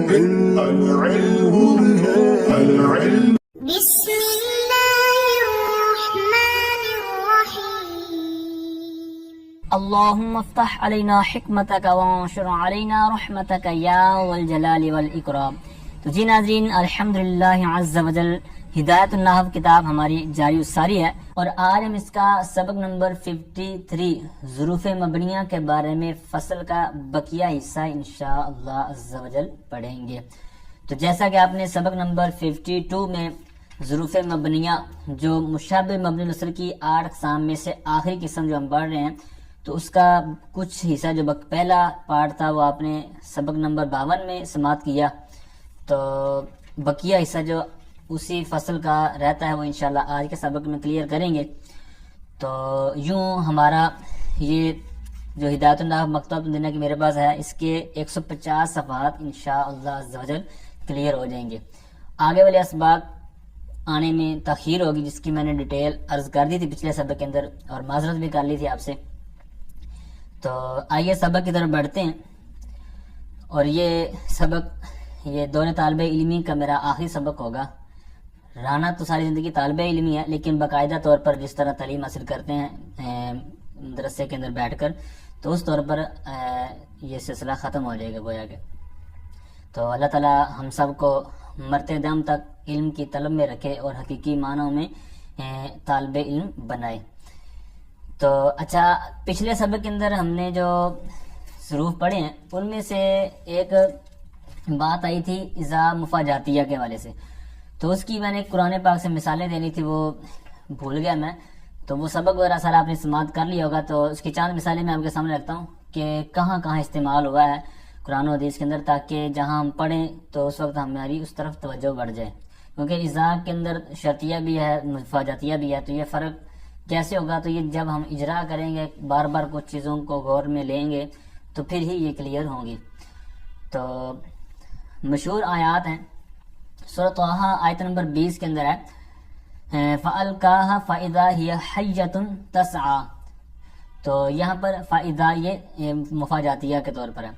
بسم الله الرحمن الرحيم. اللهم افتح علينا حکمتک وانشر علينا رحمتک یا والجلال والاکرام. تو جی ناظرین، الحمدللہ عز وجل ہدایت النحو کتاب ہماری جاری ساری ہے، اور آج ہم اس کا سبق نمبر 53 ظروف مبنیہ کے بارے میں فصل کا بقیہ حصہ انشاءاللہ عز وجل پڑھیں گے. تو جیسا کہ آپ نے سبق نمبر 52 میں ظروف مبنیہ جو مشابہ مبنی الاصل کی 8 اقسام میں سے آخری قسم جو ہم پڑھ رہے ہیں، تو اس کا کچھ حصہ جو پہلا پارٹ تھا وہ آپ نے سبق نمبر 52 میں سماعت کیا. تو بقیہ حصہ جو اسی فصل کا رہتا ہے وہ انشاءاللہ آج کے سبق میں کلیئر کریں گے. تو یوں ہمارا یہ جو ہدایت النحو مکتوب دینا کی میرے پاس ہے، اس کے 150 صفحات انشاءاللہ عز وجل کلیئر ہو جائیں گے. آگے والے اسباق آنے میں تاخیر ہوگی، جس کی میں نے ڈیٹیل عرض کر دی تھی پچھلے سبق کے اندر، اور معذرت بھی کر لی تھی آپ سے. تو آئیے سبق کی طرف بڑھتے ہیں. اور یہ سبق یہ دور طالب علمی کا میرا آخری سبق ہوگا. رہنا تو ساری زندگی طالب علمی ہے، لیکن باقاعدہ طور پر جس طرح تعلیم حاصل کرتے ہیں مدرسے کے اندر بیٹھ کر، تو اس طور پر یہ سلسلہ ختم ہو جائے گا گویا کہ. تو اللہ تعالی ہم سب کو مرتے دم تک علم کی طلب میں رکھے اور حقیقی معنوں میں طالب علم بنائے. تو اچھا، پچھلے سبق کے اندر ہم نے جو ظروف پڑھے ہیں ان میں سے ایک بات آئی تھی اذا مفاجاتیہ کے حوالے سے. تو اس کی میں نے قرآن پاک سے مثالیں دینی تھی، وہ بھول گیا میں. تو وہ سبق وغیرہ سارا آپ نے سماعت کر لیا ہوگا. تو اس کی چند مثالیں میں آپ کے سامنے رکھتا ہوں کہ کہاں کہاں استعمال ہوا ہے قرآن و حدیث کے اندر، تاکہ جہاں ہم پڑھیں تو اس وقت ہماری اس طرف توجہ بڑھ جائے. کیونکہ اذا کے اندر شرطیہ بھی ہے، مفاجاتیہ بھی ہے. تو یہ فرق کیسے ہوگا؟ تو یہ جب ہم اجرا کریں گے، بار بار کچھ چیزوں کو غور میں لیں گے، تو پھر ہی یہ کلیئر ہوں گی. تو مشہور آیات ہیں. سورۃ طٰہٰ آیت نمبر 20 کے اندر ہے فَأَلْقَاهَا فَإِذَا هِيَ حَيَّةٌ تَسْعَىٰ. تو یہاں پر فَإِذَا یہ مفاجاتیہ کے طور پر ہے.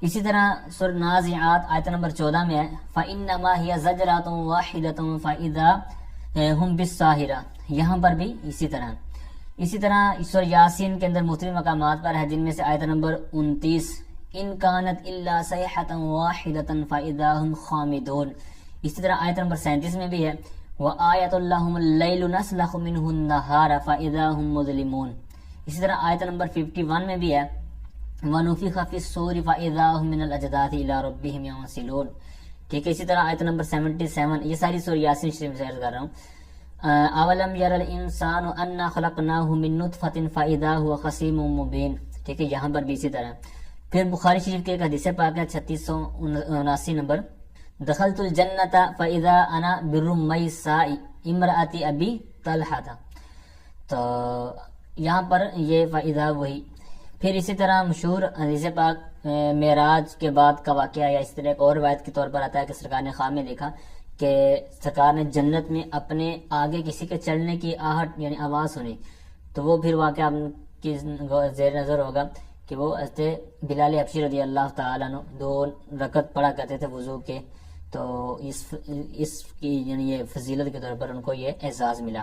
اسی طرح سورۃ نازعات آیت نمبر 14 میں ہے فَإِنَّمَا هِيَ زَجْرَةٌ وَاحِدَةٌ فَإِذَا هُمْ بِالسَّاهِرَةِ. یہاں پر بھی اسی طرح. اسی طرح سورۃ یاسین کے اندر مختلف مقامات پر ہے، جن میں سے آیت نمبر 29 ان كانت الا صيحة واحدة فإذا هم خامدون. اسی طرح آیت نمبر 37 میں بھی ہے وآیۃ لَهُمُ اللَّيْلُ نَسْلَخُ مِنْهُ النَّهَارَ فَإِذَا هُمْ مُظْلِمُونَ. اسی طرح آیت نمبر 51 میں بھی ہے وَنُفِخَ فِي الصُّورِ فَإِذَا هُمْ مِنَ الْأَجْدَاثِ إِلَىٰ رَبِّهِمْ يَنسِلُونَ. ٹھیک ہے. اسی طرح آیت نمبر 77، یہ ساری سورہ یاسین شریف سے عرض کر رہا ہوں. اولم یر الانسان انا خلقناه من نطفة فاذا هو خصيم مبين. ٹھیک ہے، یہاں پر بھی اسی طرح. پھر بخاری شریف کے ایک حدیث پاک ہے 3679 نمبر دخلت الجنت فاذا انا برمیساء امرأة ابی طلحہ. تو یہاں پر یہ فاذا وہی. پھر اسی طرح مشہور حدیث پاک معراج کے بعد کا واقعہ، یا اس طرح ایک اور روایت کے طور پر آتا ہے کہ سرکار نے خواب میں دیکھا کہ سرکار نے جنت میں اپنے آگے کسی کے چلنے کی آہٹ یعنی آواز سنی. تو وہ پھر واقعہ آپ کی زیر نظر ہوگا کہ وہ حضرت بلال حبشی رضی اللہ تعالیٰ عنہ 2 رکعت پڑھا کرتے تھے وضو کے. تو اس کی یعنی یہ فضیلت کے طور پر ان کو یہ اعزاز ملا.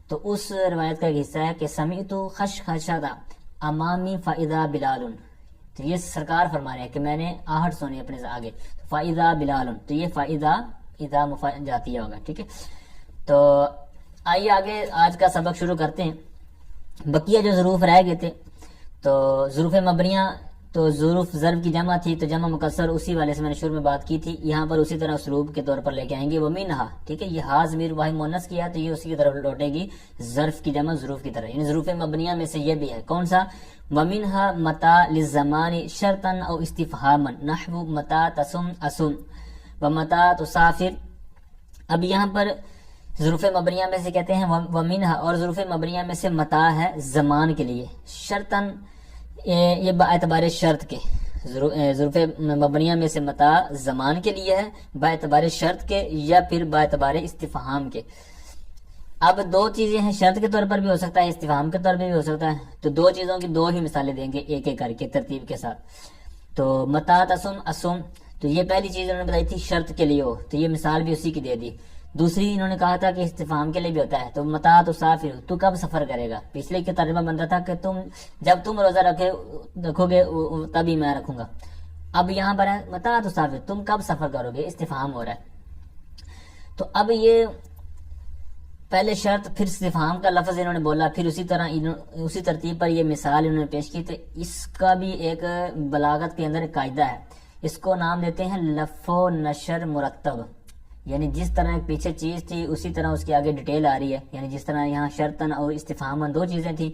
تو اس روایت کا ایک حصہ ہے کہ سمعت خشخشۃ امامی فاذا بلال. تو یہ سرکار فرما رہے ہیں کہ میں نے آہٹ سنی اپنے سے آگے، فاذا بلال. تو یہ فاذا اذا مفاجاتیہ ہوگا. ٹھیک ہے. تو آئیے آگے آج کا سبق شروع کرتے ہیں. بقیہ جو ظروف رہ گئے تھے، تو ظروف مبنیہ تو ظروف ضرب کی جمع تھی، تو جمع مکسر اسی والے سے میں نے شروع میں بات کی تھی. یہاں پر اسی طرح اسلوب کے طور پر لے کے آئیں گے ومنہا. ٹھیک ہے، یہ ہا ضمیر واحد مؤنث کیا تو یہ اسی کی طرف لوٹے گی ظرف کی جمع ظروف کی طرح. یعنی ظروف مبنیہ میں سے یہ بھی ہے. کون سا؟ ومنہا متا للزمان شرطا او استفہاما نحو متا تصم اسم ومتا تسافر. اب یہاں پر ظروف مبنیہ میں سے کہتے ہیں ومنہا، اور ظروف مبنیہ میں سے متا ہے زمان کے لیے، شرطن یہ با اعتبار شرط کے. ظروف مبنیہ میں سے متا زمان کے لیے ہے با اعتبار شرط کے یا پھر با اعتبار استفہام کے. اب 2 چیزیں ہیں، شرط کے طور پر بھی ہو سکتا ہے، استفہام کے طور پر بھی ہو سکتا ہے. تو 2 چیزوں کی 2 ہی مثالیں دیں گے ایک ایک کر کے ترتیب کے ساتھ. تو متا تسم اسم، تو تو یہ پہلی چیز انہوں نے بتائی تھی شرط کے لیے ہو، تو یہ مثال بھی اسی کی دے دی. دوسری انہوں نے کہا تھا کہ استفہام کے لیے بھی ہوتا ہے، تو متا تسافر، تو کب سفر کرے گا. پچھلے کا ترجمہ بنتا تھا کہ جب تم روزہ رکھو گے تبھی میں رکھوں گا. اب یہاں پر ہے متا تسافر، تم کب سفر کرو گے، استفہام ہو رہا ہے. تو اب یہ پہلے شرط پھر استفہام کا لفظ انہوں نے بولا، پھر اسی ترتیب پر یہ مثال انہوں نے پیش کی. تو اس کا بھی ایک بلاغت کے اندر ایک قاعدہ ہے، اس کو نام دیتے ہیں لف و نشر مرتب. یعنی جس طرح ایک پیچھے چیز تھی اسی طرح اس کی آگے ڈیٹیل آ رہی ہے. یعنی جس طرح یہاں شرطن اور استفہامن دو چیزیں تھیں،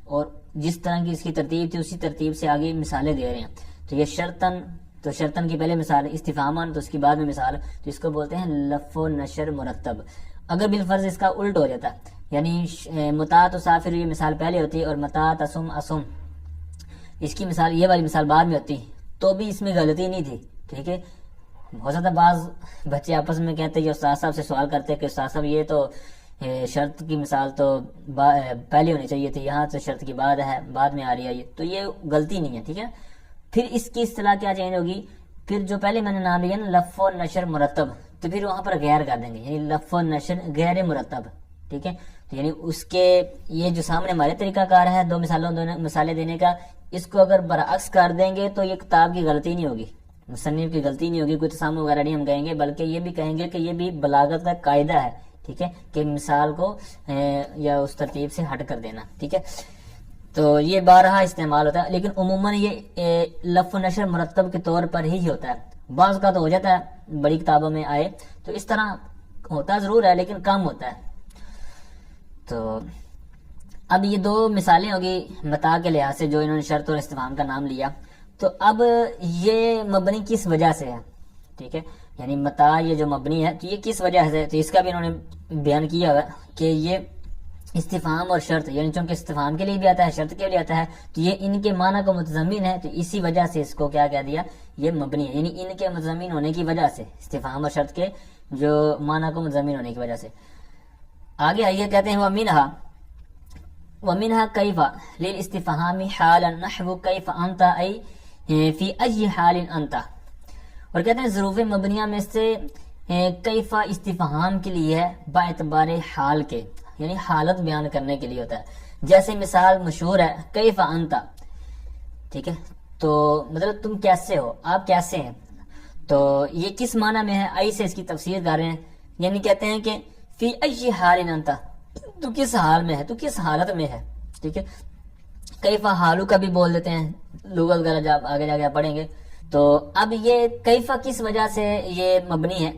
اور جس طرح کی اس کی ترتیب تھی اسی ترتیب سے آگے مثالیں دے رہے ہیں. تو یہ شرطن کی پہلے مثال، استفہامن تو اس کی بعد میں مثال، تو اس کو بولتے ہیں لف و نشر مرتب. اگر بالفرض اس کا الٹ ہو جاتا، یعنی متا تسافر یہ مثال پہلے ہوتی اور متا تسم اسم اس کی مثال، یہ والی مثال بعد میں ہوتی، تو بھی اس میں غلطی نہیں تھی. ٹھیک ہے، ہو سکتا بعض بچے آپس میں کہتے کہ استاد صاحب سے سوال کرتے کہ استاد صاحب یہ تو شرط کی مثال تو پہلے ہونی چاہیے تھی، یہاں تو شرط کی بعد میں آ رہی ہے یہ، تو یہ غلطی نہیں ہے. ٹھیک ہے، پھر اس کی اصطلاح کیا چینج ہوگی، پھر جو پہلے میں نے نام لیا نا لف و نشر مرتب، تو پھر وہاں پر غیر کر دیں گے، یعنی لف و نشر غیر مرتب. ٹھیک ہے، تو یعنی اس کے یہ جو سامنے ہمارے طریقہ کار ہے دو مثالیں دینے کا، اس کو اگر برعکس کر دیں گے تو یہ کتاب کی غلطی نہیں ہوگی، مصنف کی غلطی نہیں ہوگی، کوئی تسامح وغیرہ نہیں ہم کہیں گے، بلکہ یہ بھی کہیں گے کہ یہ بھی بلاغت کا قاعدہ ہے. ٹھیک ہے، کہ مثال کو یا اس ترتیب سے ہٹ کر دینا. ٹھیک ہے، تو یہ بارہا استعمال ہوتا ہے، لیکن عموماً یہ لف و نشر مرتب کے طور پر ہی ہوتا ہے. بعض کا تو ہو جاتا ہے بڑی کتابوں میں آئے تو اس طرح ہوتا ضرور ہے لیکن کم ہوتا ہے. تو اب یہ دو مثالیں ہوگی متا کے لحاظ سے جو انہوں نے شرط اور استفہام کا نام لیا. تو اب یہ مبنی کس وجہ سے ہے. ٹھیک ہے، یعنی متا یہ جو مبنی ہے تو یہ کس وجہ سے، تو اس کا بھی انہوں نے بیان کیا ہوا کہ یہ استفہام اور شرط، یعنی چونکہ استفہام کے لیے بھی آتا ہے شرط کے لیے آتا ہے، تو یہ ان کے معنی کو متضمن ہے، تو اسی وجہ سے اس کو کیا کہہ دیا، یہ مبنی ہے. یعنی ان کے متضمن ہونے کی وجہ سے، استفہام اور شرط کے جو معنی کو متضمن ہونے کی وجہ سے. آگے آئیے کہتے ہیں وَمِنْهَا كَيْفَ لِلْإِسْتِفْهَامِ حَالًا نَحْوُ كَيْفَ أَنْتَ أَيْ فِي أَيِّ حَالٍ أَنْتَ. اور کہتے ہیں ظروف مبنیہ میں سے کیفا استفہام کے لیے ہے با اعتبار حال کے، یعنی حالت بیان کرنے کے لیے ہوتا ہے. جیسے مثال مشہور ہے کیفا انتا. ٹھیک ہے، تو مطلب تم کیسے ہو، آپ کیسے ہیں. تو یہ کس معنی میں ہے، آئی سے اس کی تفسیر کر رہے ہیں. یعنی کہتے ہیں کہ فی ای حال انتا، تو کس حال میں ہے، تو کس حالت میں ہے. ٹھیک ہے، کیفا حالو کا بھی بول دیتے ہیں لغت وغیرہ جب آگے جا کے پڑھیں گے. تو اب یہ کیفا کس وجہ سے یہ مبنی ہے،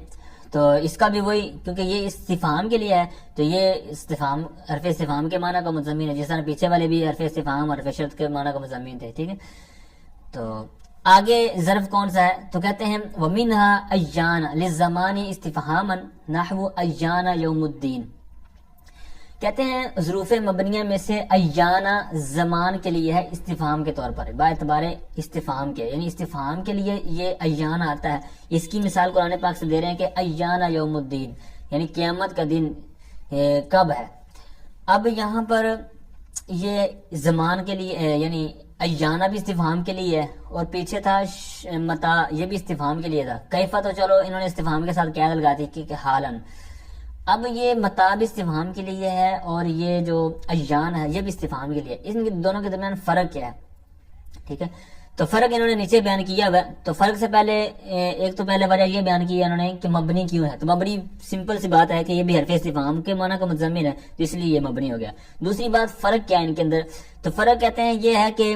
تو اس کا بھی وہی، کیونکہ یہ استفہام کے لیے ہے تو یہ استفہام حرف استفہام کے معنی کا متضمن ہے، جس طرح پیچھے والے بھی حرف استفہام حرف شرط کے معنی کا متضمن تھے. ٹھیک ہے، تو آگے ظرف کون سا ہے، تو کہتے ہیں وَمِنْهَا أَيَّانَ لِلزَّمَانِ اسْتِفْهَامًا نَحْوُ أَيَّانَ يَوْمُ الدِّينِ. کہتے ہیں ظروف مبنیہ میں سے ایانا زمان کے لیے ہے استفہام کے طور پر، با اعتبار استفہام کے، یعنی استفہام کے لیے یہ ایانا آتا ہے. اس کی مثال قرآن پاک سے دے رہے ہیں کہ ایانا یوم الدین، یعنی قیامت کا دن کب ہے. اب یہاں پر یہ زمان کے لیے یعنی ایانا بھی استفہام کے لیے ہے، اور پیچھے تھا متا، یہ بھی استفہام کے لیے تھا. کیفا تو چلو انہوں نے استفہام کے ساتھ قید لگا دی کہ حالن. اب یہ متا بھی استفہام کے لیے ہے اور یہ جو ایان ہے یہ بھی استفہام کے لیے. ان دونوں کے درمیان فرق کیا ہے. ٹھیک ہے، تو فرق انہوں نے نیچے بیان کیا ہوا ہے. تو فرق سے پہلے ایک تو پہلے وجہ یہ بیان کی انہوں نے کہ مبنی کیوں ہے. تو مبنی سمپل سی بات ہے کہ یہ بھی حرف استفہام کے معنی کا متضمن ہے، تو اس لیے یہ مبنی ہو گیا. دوسری بات فرق کیا ہے ان کے اندر، تو فرق کہتے ہیں یہ ہے کہ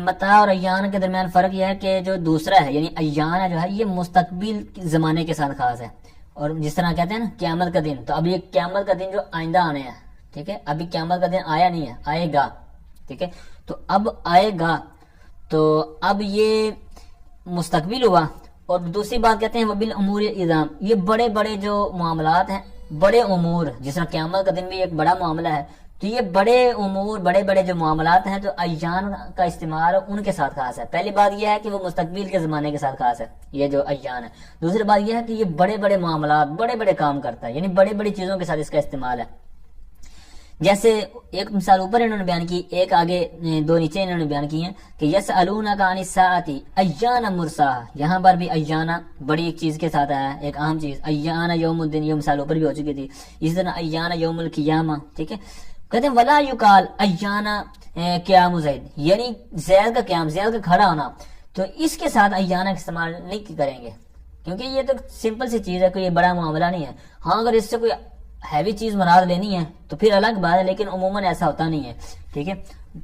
متا اور ایان کے درمیان فرق یہ ہے کہ جو دوسرا ہے یعنی ایان جو ہے یہ مستقبل زمانے کے ساتھ خاص ہے. اور جس طرح کہتے ہیں نا قیامت کا دن، تو اب یہ قیامت کا دن جو آئندہ آنے ہے. ٹھیک ہے، ابھی قیامت کا دن آیا نہیں ہے، آئے گا. ٹھیک ہے، تو اب آئے گا، تو اب یہ مستقبل ہوا. اور دوسری بات کہتے ہیں وبالامور الاظام، یہ بڑے بڑے جو معاملات ہیں، بڑے امور، جس طرح قیامت کا دن بھی ایک بڑا معاملہ ہے، تو یہ بڑے امور بڑے بڑے جو معاملات ہیں تو ایان کا استعمال ان کے ساتھ خاص ہے. پہلی بات یہ ہے کہ وہ مستقبل کے زمانے کے ساتھ خاص ہے یہ جو ایان ہے. دوسری بات یہ ہے کہ یہ بڑے بڑے معاملات بڑے بڑے کام کرتا ہے، یعنی بڑی بڑی چیزوں کے ساتھ اس کا استعمال ہے. جیسے ایک مثال اوپر انہوں نے بیان کی، ایک آگے دو نیچے انہوں نے بیان کی ہیں کہ یسألونک عن الساعۃ ایان مرساہا، یہاں پر بھی ایانا بڑی ایک چیز کے ساتھ آیا ہے، ایک اہم چیز، ایان یوم الدین، یہ مثال اوپر بھی ہو چکی تھی، اسی طرح ایان یوم القیامہ، ٹھیک ہے. کہتے ہیں ولا یقال ایان قیام زید، یعنی زید کا قیام، زید کا کھڑا ہونا، تو اس کے ساتھ ایانا استعمال نہیں کریں گے، کیونکہ یہ تو سمپل سی چیز ہے، کوئی بڑا معاملہ نہیں ہے. ہاں اگر اس سے کوئی ہیوی چیز مراد لینی ہے تو پھر الگ بات ہے، لیکن عموماً ایسا ہوتا نہیں ہے، ٹھیک ہے.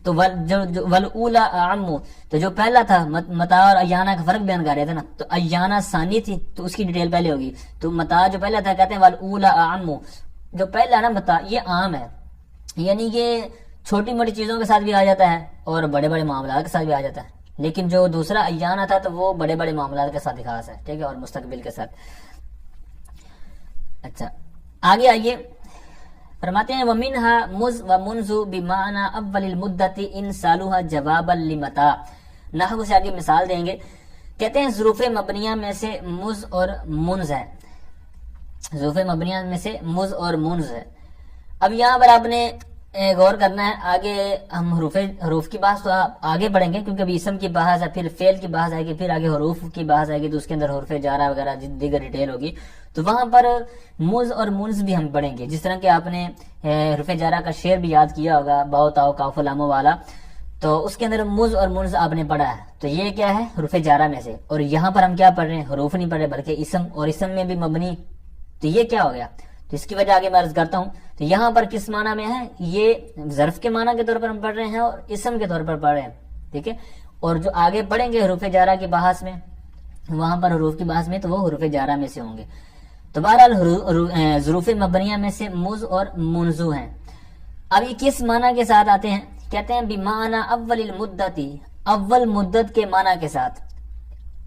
تو والاولا اعم، تو جو پہلا تھا متا اور ایانا کا فرق بیان کر رہے تھے نا، تو ایانا ثانی تھی تو اس کی ڈیٹیل پہلے ہوگی، تو متا جو پہلا تھا کہتے ہیں والاولا اعم، جو پہلا نا متا یہ عام ہے، یعنی یہ چھوٹی موٹی چیزوں کے ساتھ بھی آ جاتا ہے اور بڑے بڑے معاملات کے ساتھ بھی آ جاتا ہے، لیکن جو دوسرا ایانا تھا تو وہ بڑے بڑے معاملات کے ساتھ خاص ہے، ٹھیک ہے، اور مستقبل کے ساتھ. اچھا آگے آئیے، فرماتے ہیں وَمِنْهَا مُز وَمُنْزُ بِمَعْنَا اول المدت ان سالوها جوابا لمتا. نحو سے آگے مثال دیں گے، کہتے ہیں ظروف مبنیہ میں سے مز اور منز ہے، ظروف مبنیہ میں سے مز اور منز ہے. اب یہاں پر آپ نے غور کرنا ہے، آگے ہم حروف کی بحث تو آگے پڑھیں گے، کیونکہ ابھی اسم کی بحث ہے، پھر فعل کی بحث آئے گی، پھر آگے حروف کی بحث آئے گی، تو اس کے اندر حروف جارہ وغیرہ دیگر ڈیٹیل ہوگی، تو وہاں پر مز اور منز بھی ہم پڑھیں گے. جس طرح کہ آپ نے حروف جارہ کا شعر بھی یاد کیا ہوگا، باؤ تاؤ کاف لام والا، تو اس کے اندر مز اور منز آپ نے پڑھا ہے، تو یہ کیا ہے حروف جارہ میں سے. اور یہاں پر ہم کیا پڑھ رہے ہیں، حروف نہیں پڑھ رہے بلکہ اسم، اور اسم میں بھی مبنی، تو یہ کیا ہو گیا، تو اس کی وجہ آگے میں عرض کرتا ہوں. تو یہاں پر کس معنی میں ہے، یہ ظرف کے معنی کے طور پر ہم پڑھ رہے ہیں اور اسم کے طور پر پڑھ رہے ہیں، ٹھیک ہے. اور جو آگے پڑھیں گے حروف جارہ کی بحث میں، وہاں پر حروف کی بحث میں تو وہ حروف جارہ میں سے ہوں گے. تو بہرحال ظروف مبنیہ میں سے مز اور منزو ہیں. اب یہ کس معنی کے ساتھ آتے ہیں، کہتے ہیں بمعنی اول المدت، اول مدت کے معنی کے ساتھ،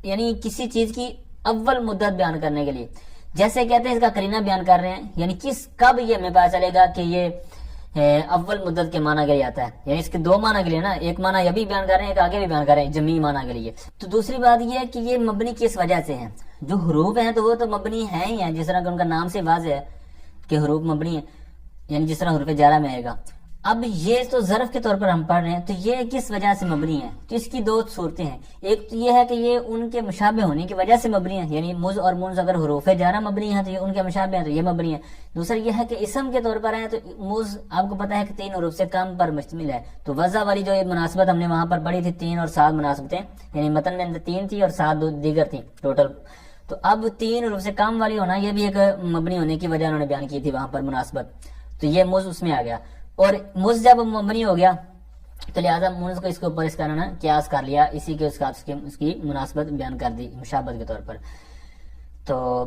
یعنی کسی چیز کی اول مدت بیان کرنے کے لیے. جیسے کہتے ہیں اس کا قرینہ بیان کر رہے ہیں، یعنی کب یہ ہمیں پتا چلے گا کہ یہ اول مدت کے معنی کے لیے آتا ہے، یعنی اس کے دو معنی کے لیے نا، ایک معنی یہ بھی بیان کر رہے ہیں، ایک آگے بھی بیان کر رہے ہیں جمعی معنی کے لیے. تو دوسری بات یہ ہے کہ یہ مبنی کس وجہ سے ہیں، جو حروف ہیں تو وہ تو مبنی ہیں ہی ہیں، جس طرح کہ ان کا نام سے واضح ہے کہ حروف مبنی ہیں، یعنی جس طرح حروف جارہ میں آئے گا. اب یہ تو ظرف کے طور پر ہم پڑھ رہے ہیں، تو یہ کس وجہ سے مبنی ہے، تو اس کی دو صورتیں ہیں. ایک تو یہ ہے کہ یہ ان کے مشابہ ہونے کی وجہ سے مبنی ہے، یعنی مز اور منز اگر حروف جارہ مبنی ہیں تو یہ ان کے مشابہ ہیں تو یہ مبنی ہے. دوسرا یہ ہے کہ اسم کے طور پر ہے، تو مز آپ کو پتا ہے کہ 3 حروف سے کم پر مشتمل ہے، تو وضع والی جو مناسبت ہم نے وہاں پر پڑھی تھی 3 اور 7 مناسبتیں، یعنی متن میں 3 تھی اور 7 دیگر تھی ٹوٹل. تو اب 3 حروف سے کم والی ہونا یہ بھی ایک مبنی ہونے کی وجہ انہوں نے بیان کی تھی وہاں پر مناسبت، تو یہ مز اس میں آ گیا. اور مز جب مبنی ہو گیا تو لہٰذا منز کو اس کے اوپر اس کا نا قیاس کر لیا، اسی کے اس کی مناسبت بیان کر دی مشابہت کے طور پر. تو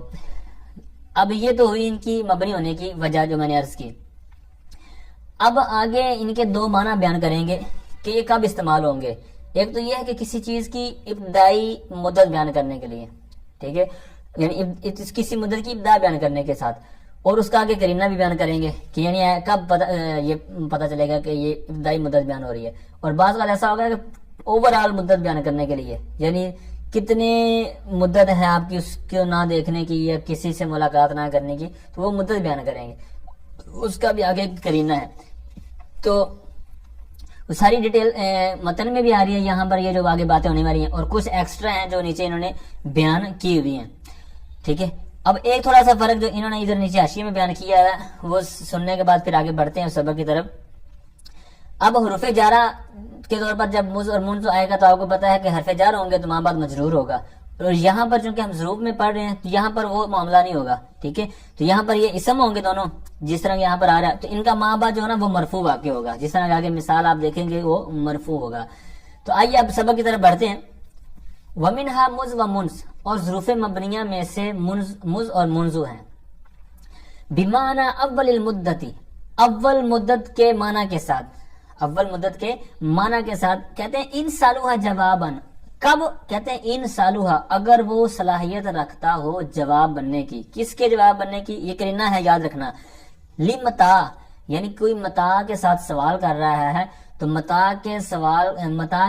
اب یہ تو ہوئی ان کی مبنی ہونے کی وجہ جو میں نے عرض کی. اب آگے ان کے 2 معنی بیان کریں گے کہ یہ کب استعمال ہوں گے. ایک تو یہ ہے کہ کسی چیز کی ابتدائی مدت بیان کرنے کے لیے، ٹھیک ہے، یعنی کسی مدت کی ابتدا بیان کرنے کے ساتھ، اور اس کا آگے قرینہ بھی بیان کریں گے کہ یعنی کب یہ پتہ چلے گا کہ یہ ابتدائی مدت بیان ہو رہی ہے. اور بعض کا ایسا ہوگا کہ اوور آل مدت بیان کرنے کے لیے، یعنی کتنے مدت ہے آپ کی اس کو نہ دیکھنے کی یا کسی سے ملاقات نہ کرنے کی، تو وہ مدت بیان کریں گے، اس کا بھی آگے قرینہ ہے. تو ساری ڈیٹیل متن میں بھی آ رہی ہے یہاں پر، یہ جو آگے باتیں ہونے والی ہیں، اور کچھ ایکسٹرا ہیں جو نیچے انہوں نے بیان کی ہوئی ہیں، ٹھیک ہے. اب ایک تھوڑا سا فرق جو انہوں نے ادھر نیچے حاشیے میں بیان کیا ہے وہ سننے کے بعد پھر آگے بڑھتے ہیں سبق کی طرف. اب حروف جارہ کے طور پر جب مز اور منز آئے گا تو آپ کو پتا ہے کہ حرف جار ہوں گے تو ماں بعد مجرور ہوگا، اور یہاں پر چونکہ ہم ظروف میں پڑھ رہے ہیں تو یہاں پر وہ معاملہ نہیں ہوگا، ٹھیک ہے. تو یہاں پر یہ اسم ہوں گے دونوں، جس طرح یہاں پر آ رہا ہے، تو ان کا ماں بعد جو ہے نا وہ مرفوع واقع ہوگا، جس طرح آگے مثال آپ دیکھیں گے وہ مرفوع ہوگا. تو آئیے اب سبق کی طرف بڑھتے ہیں. وَمِنْهَا مُز وَمُنْز، اور ظروف مبنیہ میں سے مز اور منزو ہیں. بِمَعْنَا اول المدت، اول مدت کے معنی کے ساتھ، اول مدت کے معنی کے ساتھ. کہتے ہیں ان سالوہا جواباً، کب کہتے ہیں ان سالوہا، اگر وہ صلاحیت رکھتا ہو جواب بننے کی. کس کے جواب بننے کی، یہ کرنا ہے یاد رکھنا. لمتا، یعنی کوئی متا کے ساتھ سوال کر رہا ہے تو متا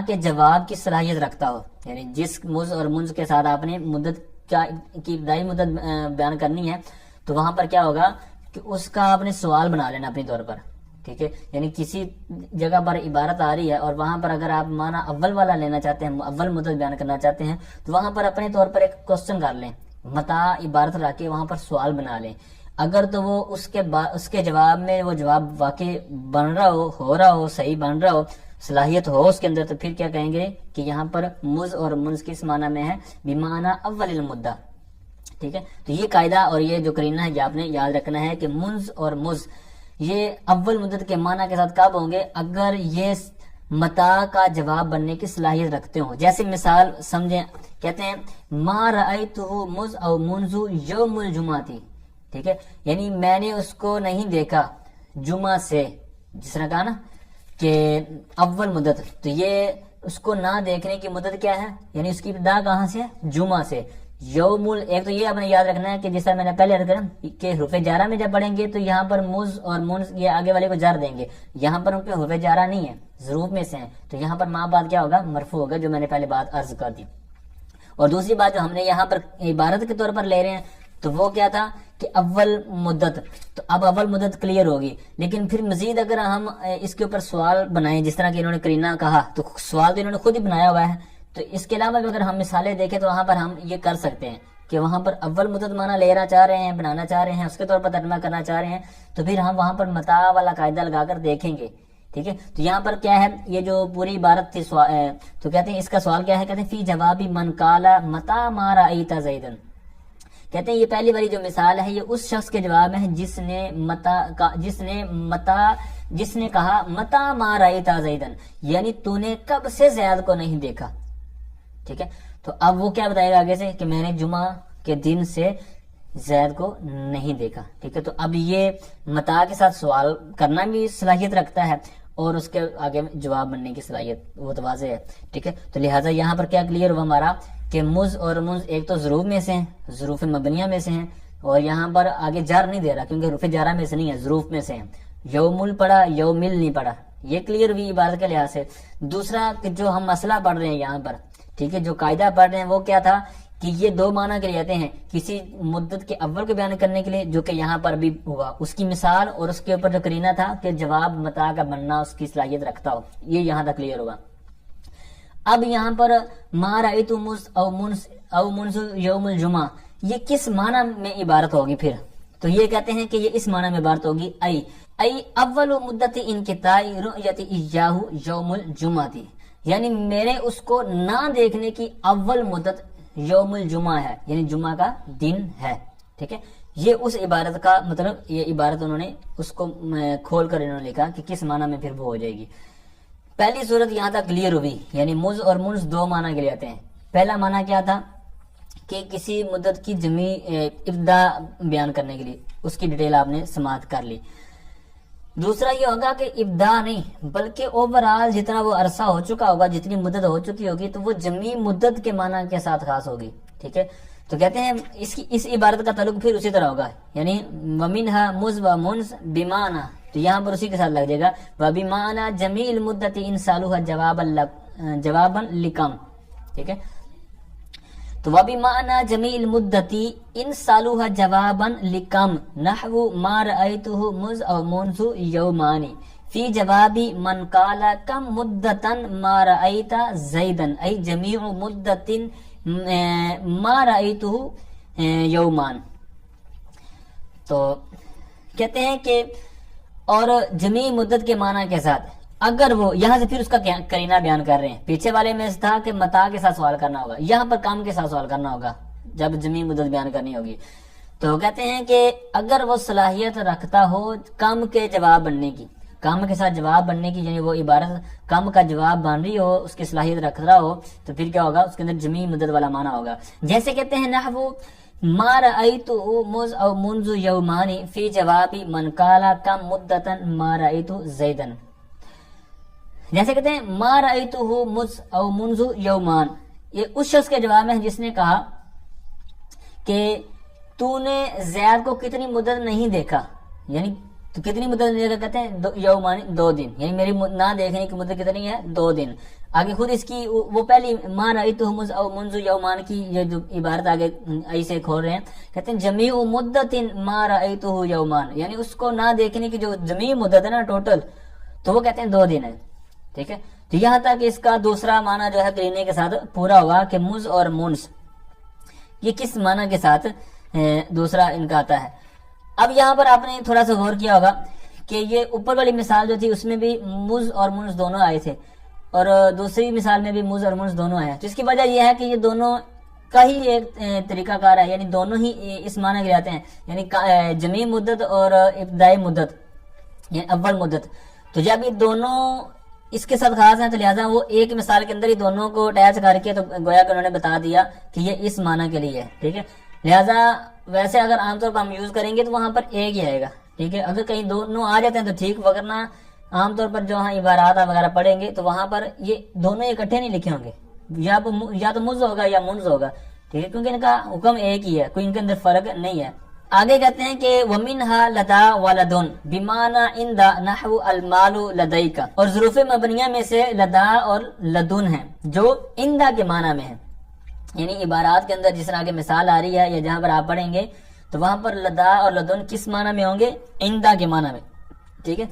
کے جواب کی صلاحیت رکھتا ہو، یعنی جس مز اور منز کے ساتھ آپ نے مدت کی ابتدائی مدت بیان کرنی ہے تو وہاں پر کیا ہوگا کہ اس کا آپ نے سوال بنا لینا اپنی طور پر، ٹھیک ہے، یعنی کسی جگہ پر عبارت آ رہی ہے اور وہاں پر اگر آپ معنی اول والا لینا چاہتے ہیں، اول مدت بیان کرنا چاہتے ہیں، تو وہاں پر اپنے طور پر ایک کوشچن کر لیں، متا عبارت رکھ کے وہاں پر سوال بنا لیں. اگر تو وہ اس کے جواب میں وہ جواب واقعی بن رہا ہو رہا ہو، صحیح بن رہا ہو، صلاحیت ہو اس کے اندر، تو پھر کیا کہیں گے کہ یہاں پر مز اور منز کس معنی میں ہے؟ بمعنی اول المدہ. ٹھیک ہے، تو یہ قاعدہ اور یہ جو قرینہ ہے یہ آپ نے یاد رکھنا ہے کہ منز اور مز یہ اول مدت کے معنی کے ساتھ کب ہوں گے؟ اگر یہ متا کا جواب بننے کی صلاحیت رکھتے ہوں. جیسے مثال سمجھیں، کہتے ہیں ما رأیتہ مز او منذ یوم الجمعہ. ٹھیک ہے، یعنی میں نے اس کو نہیں دیکھا جمعہ سے، جس طرح کہا نا کہ اول مدت، تو یہ اس کو نہ دیکھنے کی مدت کیا ہے؟ یعنی اس کی ابتدا کہاں سے ہے؟ جمعہ سے. یوم ایک تو یہ آپ نے یاد رکھنا ہے کہ جیسا میں نے پہلے عرض کرا کہ حروف جارہ میں جب پڑھیں گے تو یہاں پر مز اور منز یہ آگے والے کو جر دیں گے، یہاں پر ان پہ حروف جارہ نہیں ہے، ظروف میں سے ہیں، تو یہاں پر ماں بعد کیا ہوگا؟ مرفوع ہوگا، جو میں نے پہلے بات عرض کر دی. اور دوسری بات جو ہم نے یہاں پر عبارت کے طور پر لے رہے ہیں تو وہ کیا تھا کہ اول مدت. تو اب اول مدت کلیئر ہوگی، لیکن پھر مزید اگر ہم اس کے اوپر سوال بنائیں، جس طرح کہ انہوں نے قرینہ کہا، تو سوال تو انہوں نے خود ہی بنایا ہوا ہے. تو اس کے علاوہ اگر ہم مثالیں دیکھیں تو وہاں پر ہم یہ کر سکتے ہیں کہ وہاں پر اول مدت معنی لینا چاہ رہے ہیں، بنانا چاہ رہے ہیں، اس کے طور پر ترجمہ کرنا چاہ رہے ہیں، تو پھر ہم وہاں پر متا والا قاعدہ لگا کر دیکھیں گے. ٹھیک ہے، تو یہاں پر کیا ہے، یہ جو پوری عبارت تھی تو کہتے ہیں اس کا سوال کیا ہے؟ کہتے ہیں فی جوابی من قالا متا ما رأیت زیدن. کہتے ہیں یہ پہلی والی جو مثال ہے یہ اس شخص کے جواب میں ہے جس نے کہا متا ما رأیت زیدن، یعنی تو نے کب سے زید کو نہیں دیکھا. ٹھیک ہے، تو اب وہ کیا بتائے گا آگے سے کہ میں نے جمعہ کے دن سے زید کو نہیں دیکھا. ٹھیک ہے، تو اب یہ متا کے ساتھ سوال کرنا بھی صلاحیت رکھتا ہے اور اس کے آگے جواب بننے کی صلاحیت وہ تو واضح ہے. ٹھیک ہے، تو لہٰذا یہاں پر کیا کلیئر ہوا ہمارا کہ مز اور منز ایک تو ظروف میں سے ہیں، ظروف مبنیہ میں سے ہیں، اور یہاں پر آگے جار نہیں دے رہا کیونکہ حروف جارہ میں سے نہیں ہے، ظروف میں سے ہیں. یومل پڑھا، یومل نہیں پڑھا، یہ کلیئر ہوئی عبارت کے لحاظ سے. دوسرا کہ جو ہم مسئلہ پڑھ رہے ہیں یہاں پر، ٹھیک ہے، جو قاعدہ پڑھ رہے ہیں وہ کیا تھا کہ یہ دو معنی کے لیے آتے ہیں، کسی مدت کے اول کو بیان کرنے کے لیے، جو کہ یہاں پر بھی ہوا اس کی مثال، اور اس کے اوپر جو قرینہ تھا کہ جواب متا کا بننا اس کی صلاحیت رکھتا ہو. یہ یہاں تک کلیئر ہوگا. اب یہاں پر ما رأیت مز او منذ یوم الجمعہ، یہ کس معنی میں عبارت ہوگی پھر؟ تو یہ کہتے ہیں کہ یہ اس معنی میں عبارت ہوگی ای اول مدت انقطاع رؤیت ایاہ یوم الجمعہ، یعنی میرے اس کو نہ دیکھنے کی اول مدت یوم الجمعہ ہے، یعنی جمعہ کا دن ہے. ٹھیک ہے، یہ اس عبارت کا مطلب، یہ عبارت انہوں نے اس کو کھول کر انہوں نے لکھا کہ کس معنی میں پھر وہ ہو جائے گی. پہلی صورت یہاں تک کلیئر ہوئی، یعنی مز اور منز دو معنی کے لیے آتے ہیں. پہلا معنی کیا تھا کہ کسی مدت کی جمعی ابتدا بیان کرنے کے لیے، اس کی ڈیٹیل آپ نے سماعت کر لی. دوسرا یہ ہوگا کہ ابتدا نہیں بلکہ اوورآل جتنا وہ عرصہ ہو چکا ہوگا، جتنی مدت ہو چکی ہوگی، تو وہ جمعی مدت کے معنی کے ساتھ خاص ہوگی. ٹھیک ہے، تو کہتے ہیں اس عبارت کا تعلق پھر اسی طرح ہوگا، یعنی ومنھا مز و منز بمعنی، تو یہاں پر اسی کے ساتھ لگ جائے گا وبمعنی جمیع المدت ان سالوها جوابا لکم. ٹھیک ہے، تو وبمعنی جمیع المدت ان سالوها جوابا لکم نحو ما رأیتہ مز او منذ یومان فی جواب من قال کم مدتا ما رأیت زیدا ای جمیع مدت ما رأیتہ یومان. تو کہتے ہیں کہ اور جمیع مدت کے معنی کے ساتھ اگر وہ یہاں سے پھر اس کا قرینہ بیان کر رہے ہیں. پیچھے والے میں تھا کہ متا کے ساتھ سوال کرنا ہوگا، یہاں پر کم کے ساتھ سوال کرنا ہوگا جب جمیع مدت بیان کرنی ہوگی. تو کہتے ہیں کہ اگر وہ صلاحیت رکھتا ہو کم کے جواب بننے کی، کم کے ساتھ جواب بننے کی، یعنی وہ عبارت کم کا جواب بن رہی ہو، اس کی صلاحیت رکھ رہا ہو، تو پھر کیا ہوگا؟ اس کے اندر جمیع مدت والا معنی ہوگا. جیسے کہتے ہیں نحو ما رأیت مز او منذ یومان فی جواب من قال کم مدتا ما رأیت زیدن. جیسے کہتے ہیں ما رأیت مز او منذ یومان، یہ اس شخص کے جواب میں جس نے کہا کہ تو نے زید کو کتنی مدت نہیں دیکھا، یعنی تو کتنی مدت کی جگہ کہتے ہیں یومان 2 دن، یعنی میری نہ دیکھنے کی مدت کتنی ہے 2 دن. آگے خود اس کی وہ پہلی ما رأیتہ منذ یومان کی یہ جو عبارت آگے ایسے کھول رہے ہیں، کہتے ہیں جمیع مدت ما رأیتہ یومان، یعنی اس کو نہ دیکھنے کی جو جمیع مدت ہے نا ٹوٹل، تو وہ کہتے ہیں 2 دن ہے. ٹھیک ہے، تو یہاں تک اس کا دوسرا معنی جو ہے قرینے کے ساتھ پورا ہوا کہ مز اور منس یہ کس معنی کے ساتھ دوسرا ان کا آتا ہے. اب یہاں پر آپ نے تھوڑا سا غور کیا ہوگا کہ یہ اوپر والی مثال جو تھی اس میں بھی مز اور منس دونوں آئے تھے، اور دوسری مثال میں بھی مز اور منس دونوں آئے ہیں. تو اس کی وجہ یہ ہے کہ یہ دونوں کا ہی ایک طریقہ کار ہے، یعنی دونوں ہی اس معنی کے آتے ہیں، یعنی جمیع مدت اور ابتدائی مدت یعنی اول مدت. تو جب یہ دونوں اس کے ساتھ خاص ہیں تو لہٰذا وہ ایک مثال کے اندر ہی دونوں کو اٹیچ کر کے تو گویا کہ انہوں نے بتا دیا کہ یہ اس معنی کے لیے ہے. ٹھیک ہے، لہٰذا ویسے اگر عام طور پر ہم یوز کریں گے تو وہاں پر ایک ہی آئے گا. ٹھیک ہے، اگر کہیں دونوں آ جاتے ہیں تو ٹھیک، وگرنہ عام طور پر جو ہاں عبارات وغیرہ پڑھیں گے تو وہاں پر یہ دونوں اکٹھے نہیں لکھے ہوں گے، یا تو مز ہوگا یا منز ہوگا. ٹھیک ہے، کیونکہ ان کا حکم ایک ہی ہے، کوئی ان کے اندر فرق نہیں ہے. آگے کہتے ہیں کہ وَمِنْهَا لَدَا وَلَدٌ بِمَانَا عِنْدَ نَحْوُ الْمَالُ لَدَيْكَ، اور ظروف مبنیہ میں سے لدا اور لدن ہیں جو عندہ کے معنی میں ہیں. یعنی عبارات کے اندر جس طرح کی مثال آ رہی ہے یا جہاں پر آپ پڑھیں گے تو وہاں پر لدا اور لدن کس معنی میں ہوں گے؟ عندہ کے معنی میں. ٹھیک ہے،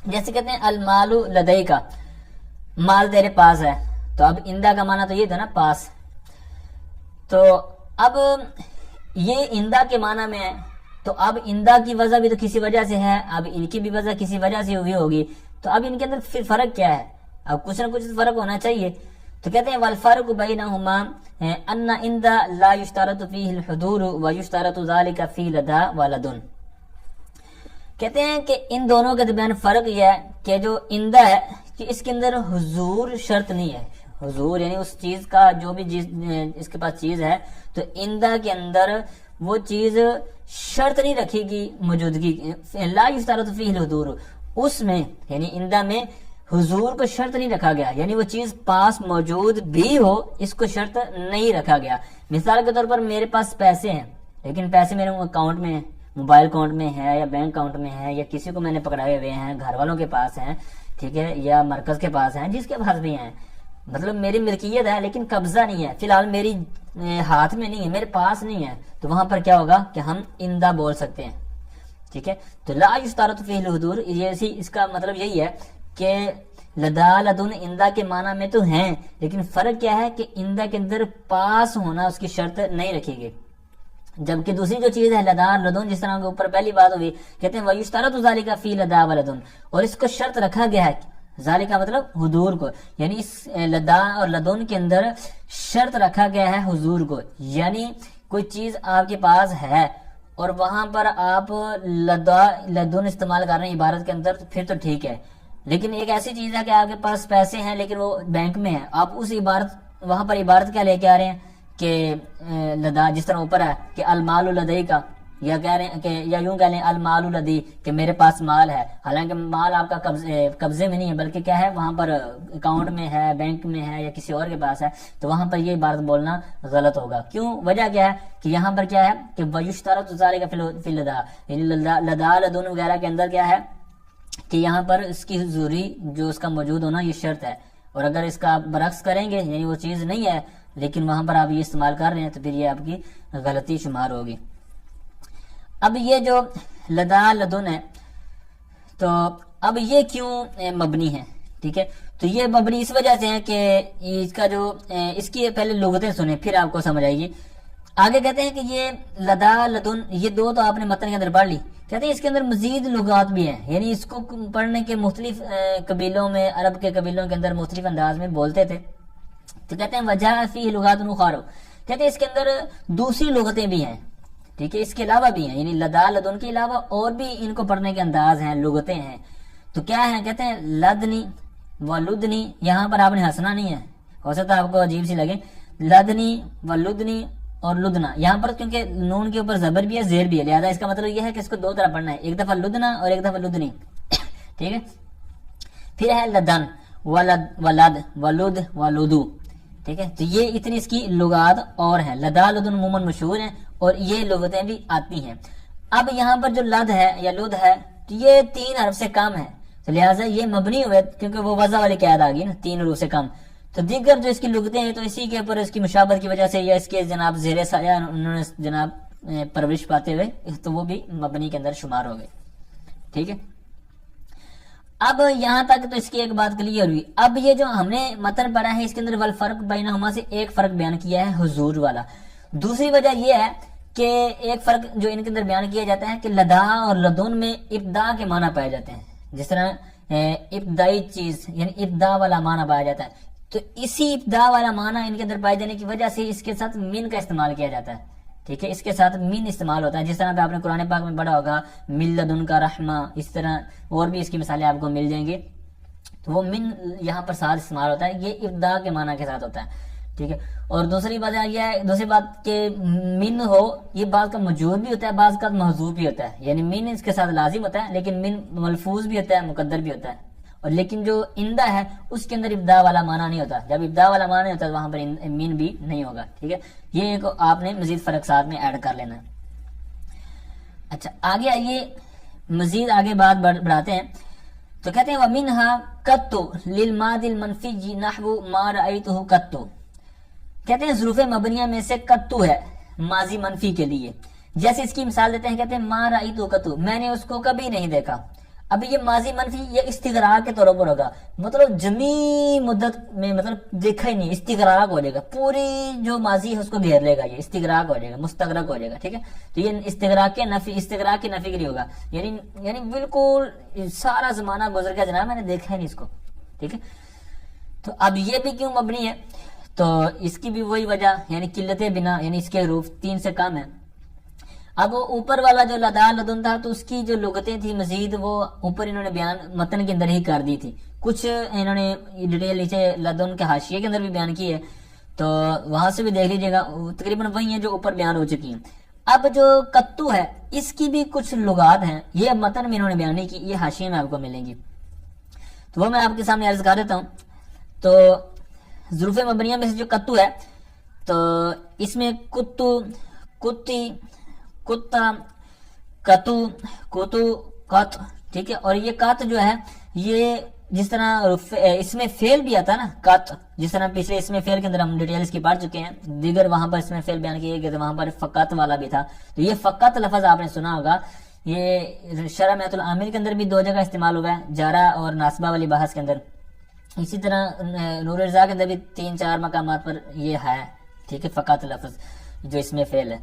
جیسے کہتے ہیں المال لدئی کا، مال تیرے پاس ہے، تو اب عندہ کا معنی تو یہ تھا نا پاس. تو اب یہ عندہ کے معنی میں ہے، تو اب عندہ کی وجہ بھی تو کسی وجہ سے ہے، اب ان کی بھی وجہ کسی وجہ سے ہوئی ہوگی. تو اب ان کے اندر پھر فرق کیا ہے؟ اب کچھ نہ کچھ فرق ہونا چاہیے. تو کہتے ہیں والفرق بینہما ان عندہ لا یشترط فیہ الحضور ویشترط ذلک فی لدا ولدن. کہتے ہیں کہ ان دونوں کے درمیان فرق یہ ہے کہ جو عندہ ہے کہ اس کے اندر حضور شرط نہیں ہے. حضور یعنی اس چیز کا جو بھی اس کے پاس چیز ہے، تو عندہ کے اندر وہ چیز شرط نہیں رکھے گی موجودگی. لا یشترط فیہ الحضور، اس میں یعنی عندہ میں حضور کو شرط نہیں رکھا گیا، یعنی وہ چیز پاس موجود بھی ہو اس کو شرط نہیں رکھا گیا. مثال کے طور پر میرے پاس پیسے ہیں، لیکن پیسے میرے اکاؤنٹ میں ہیں، موبائل اکاؤنٹ میں ہے یا بینک اکاؤنٹ میں ہے، یا کسی کو میں نے پکڑائے ہوئے ہیں، گھر والوں کے پاس ہیں، ٹھیک ہے، یا مرکز کے پاس ہیں، جس کے پاس بھی ہیں. مطلب میری ملکیت ہے لیکن قبضہ نہیں ہے، فی الحال میری ہاتھ میں نہیں ہے، میرے پاس نہیں ہے. تو وہاں پر کیا ہوگا کہ ہم عندہ بول سکتے ہیں. ٹھیک ہے، تو لا یشترط فیہ الحضور، اس کا مطلب یہی ہے کہ لدا لدن عندہ کے معنی میں تو ہیں، لیکن فرق کیا ہے کہ عندہ کے اندر پاس ہونا اس کی شرط نہیں رکھی گئی. جبکہ دوسری جو چیز ہے لدا اور لدن، جس طرح کے اوپر پہلی بات ہوئی، کہتے ہیں وَيُشْتَرَطُ ذَلِكَ فِي لَدَا وَلَدُن، اور اس کو شرط رکھا گیا ہے، ذالک کا مطلب حضور کو، یعنی اس لدا اور لدن کے اندر شرط رکھا گیا ہے حضور کو. یعنی کوئی چیز آپ کے پاس ہے اور وہاں پر آپ لدا لدن استعمال کر رہے ہیں عبارت کے اندر، تو پھر تو ٹھیک ہے. لیکن ایک ایسی چیز ہے کہ آپ کے پاس پیسے ہیں لیکن وہ بینک میں ہے، آپ اس عبارت وہاں پر عبارت کیا لے کے آ رہے ہیں کہ لدا، جس طرح اوپر ہے کہ المال لدی کا، یا کہہ رہے ہیں کہ یا یوں کہہ لیں المال لدی کہ میرے پاس مال ہے، حالانکہ مال آپ کا قبضے میں نہیں ہے بلکہ کیا ہے وہاں پر اکاؤنٹ میں ہے، بینک میں ہے، یا کسی اور کے پاس ہے. تو وہاں پر یہ عبارت بولنا غلط ہوگا. کیوں؟ وجہ کیا ہے کہ یہاں پر کیا ہے کہ وَيُشْتَرَطُ ذَلِكَ فِي لَدَا، یعنی لدا لدن وغیرہ کے اندر کیا ہے کہ یہاں پر اس کی حضوری جو اس کا موجود ہونا یہ شرط ہے. اور اگر اس کا آپ برعکس کریں گے یعنی وہ چیز نہیں ہے لیکن وہاں پر آپ یہ استعمال کر رہے ہیں، تو پھر یہ آپ کی غلطی شمار ہوگی. اب یہ جو لدا لدن ہے تو اب یہ کیوں مبنی ہے؟ ٹھیک ہے، تو یہ مبنی اس وجہ سے ہے کہ اس کا جو اس کی پہلے لغتیں سنیں پھر آپ کو سمجھ آئے گی. آگے کہتے ہیں کہ یہ لدا لدن یہ دو تو آپ نے متن کے اندر پڑھ لی، کہتے ہیں اس کے اندر مزید لغات بھی ہیں، یعنی اس کو پڑھنے کے مختلف قبیلوں میں، عرب کے قبیلوں کے اندر مختلف انداز میں بولتے تھے. تو کہتے ہیں وجہ فی لغات اخر، کہتے ہیں اس کے اندر دوسری لغتیں بھی ہیں. ٹھیک ہے، اس کے علاوہ بھی ہیں، یعنی لدا لدن کے علاوہ اور بھی ان کو پڑھنے کے انداز ہیں، لغتیں ہیں. تو کیا ہیں؟ کہتے ہیں لدنی و لدنی. یہاں پر آپ نے ہنسنا نہیں ہے، ہو سکتا ہے آپ کو عجیب سی لگے. لدنی و لدنی اور لدنا، یہاں پر کیونکہ نون کے اوپر زبر بھی ہے، زیر بھی ہے، لہذا اس کا مطلب یہ ہے کہ اس کو دو طرح پڑھنا ہے، ایک دفعہ لدنا اور ایک دفعہ لدنی. ٹھیک ہے، پھر ہے لدن ولد ولد ولدو. ٹھیک ہے، تو یہ اتنی اس کی لغات اور ہیں. لدا لدن عموماً مشہور ہیں اور یہ لغتیں بھی آتی ہیں. اب یہاں پر جو لد ہے یا لد ہے تو یہ 3 حرف سے کم ہے، تو لہٰذا یہ مبنی ہوئے کیونکہ وہ وضع والی قید آ گئی نا، 3 حروف سے کم. تو دیگر جو اس کی لغتیں ہیں تو اسی کے اوپر اس کی مشابہت کی وجہ سے یا اس کے جناب زیر سایہ انہوں نے جناب پرورش پاتے ہوئے تو وہ بھی مبنی کے اندر شمار ہو گئے. ٹھیک ہے، اب یہاں تک تو اس کی ایک بات کلیئر ہوئی. اب یہ جو ہم نے متن پڑھا ہے اس کے اندر والفرق بینہما سے ایک فرق بیان کیا ہے حضور والا. دوسری وجہ یہ ہے کہ ایک فرق جو ان کے اندر بیان کیا جاتا ہے کہ لدا اور لدن میں ابدا کے معنی پائے جاتے ہیں، جس طرح ابتدائی چیز یعنی ابدا والا معنی پایا جاتا ہے. تو اسی ابدا والا معنی ان کے اندر پائے جانے کی وجہ سے اس کے ساتھ من کا استعمال کیا جاتا ہے. ٹھیک ہے، اس کے ساتھ من استعمال ہوتا ہے، جس طرح پہ آپ نے قرآن پاک میں پڑھا ہوگا من لدن کا رحمہ، اس طرح اور بھی اس کی مثالیں آپ کو مل جائیں گی. تو وہ من یہاں پر ساتھ استعمال ہوتا ہے، یہ ابدا کے معنی کے ساتھ ہوتا ہے. ٹھیک ہے، اور دوسری بات یہ ہے، دوسری بات کہ من ہو یہ بعض کا موجود بھی ہوتا ہے، بعض کا محذوف بھی ہوتا ہے. یعنی من اس کے ساتھ لازم ہوتا ہے، لیکن من ملفوظ بھی ہوتا ہے، مقدر بھی ہوتا ہے. اور لیکن جو اندہ ہے اس کے اندر ابدا والا معنی نہیں ہوتا. جب ابدا والا معنی نہیں ہوتا تو وہاں پر من بھی نہیں ہوگا. ٹھیک ہے، یہ ایک آپ نے مزید فرق ساتھ میں ایڈ کر لینا ہے. اچھا آگے آئیے، مزید آگے بات بڑھاتے ہیں. تو کہتے ہیں وَمِنْهَا قَطُّ لِلْمَاضِ الْمَنْفِيِّ نَحْوُ مَا رَأَيْتُهُ قَطُّ. کہتے ہیں ظروف مبنیہ میں سے قطو ہے ماضی منفی کے لیے. جیسے اس کی مثال دیتے ہیں، کہتے ہیں ما رأیتو قطو، میں نے اس کو کبھی نہیں دیکھا. اب یہ ماضی منفی یہ استغراق کے طور پر ہوگا، مطلب جمی مدت میں مطلب دیکھا ہی نہیں، استغراق ہو جائے گا، پوری جو ماضی ہے اس کو گھیر لے گا، یہ استغراق ہو جائے گا، مستغرق ہو جائے گا. ٹھیک ہے، تو یہ استغراق کی نفی کے لیے ہوگا، یعنی بالکل سارا زمانہ گزر گیا جناب، میں نے دیکھا ہی نہیں اس کو. ٹھیک ہے، تو اب یہ بھی کیوں مبنی ہے؟ تو اس کی بھی وہی وجہ، یعنی قلت بنا، یعنی اس کے حروف 3 سے کم ہیں. اب وہ اوپر والا جو لدا لدن تھا تو اس کی جو لغتیں تھی مزید وہ اوپر انہوں نے بیان متن کے اندر ہی کر دی تھی. کچھ انہوں نے ڈیٹیل نیچے لدن کے حاشیے کے اندر بھی بیان کی ہے، تو وہاں سے بھی دیکھ لیجیے گا، تقریباً وہی ہیں جو اوپر بیان ہو چکی ہیں. اب جو قطو ہے اس کی بھی کچھ لغات ہیں، یہ متن میں انہوں نے بیان نہیں کی، یہ حاشیے میں آپ کو ملیں گی، تو وہ میں آپ کے سامنے عرض کر دیتا ہوں. تو ظروف مبنیہ میں سے جو قطو ہے تو اس میں کتو، کتی، کتا، کتو، کتو، قط. ٹھیک ہے، اور یہ قط جو ہے یہ جس طرح اس میں فعل بھی آتا ہے نا، قط، جس طرح پچھلے اس میں فعل کے اندر ہم ڈیٹیلز کی پڑھ چکے ہیں، دیگر وہاں پر اس میں فعل بیان کیے گئے تھے، وہاں پر فقط والا بھی تھا. تو یہ فقط لفظ آپ نے سنا ہوگا، یہ شرح میت العامل کے اندر بھی 2 جگہ استعمال ہوا ہے، جارہ اور ناسبہ والی بحث کے اندر. اسی طرح نور رضا کے اندر بھی 3-4 مقامات پر یہ ہے. ٹھیک ہے، فقط لفظ جو اس میں فعل ہے.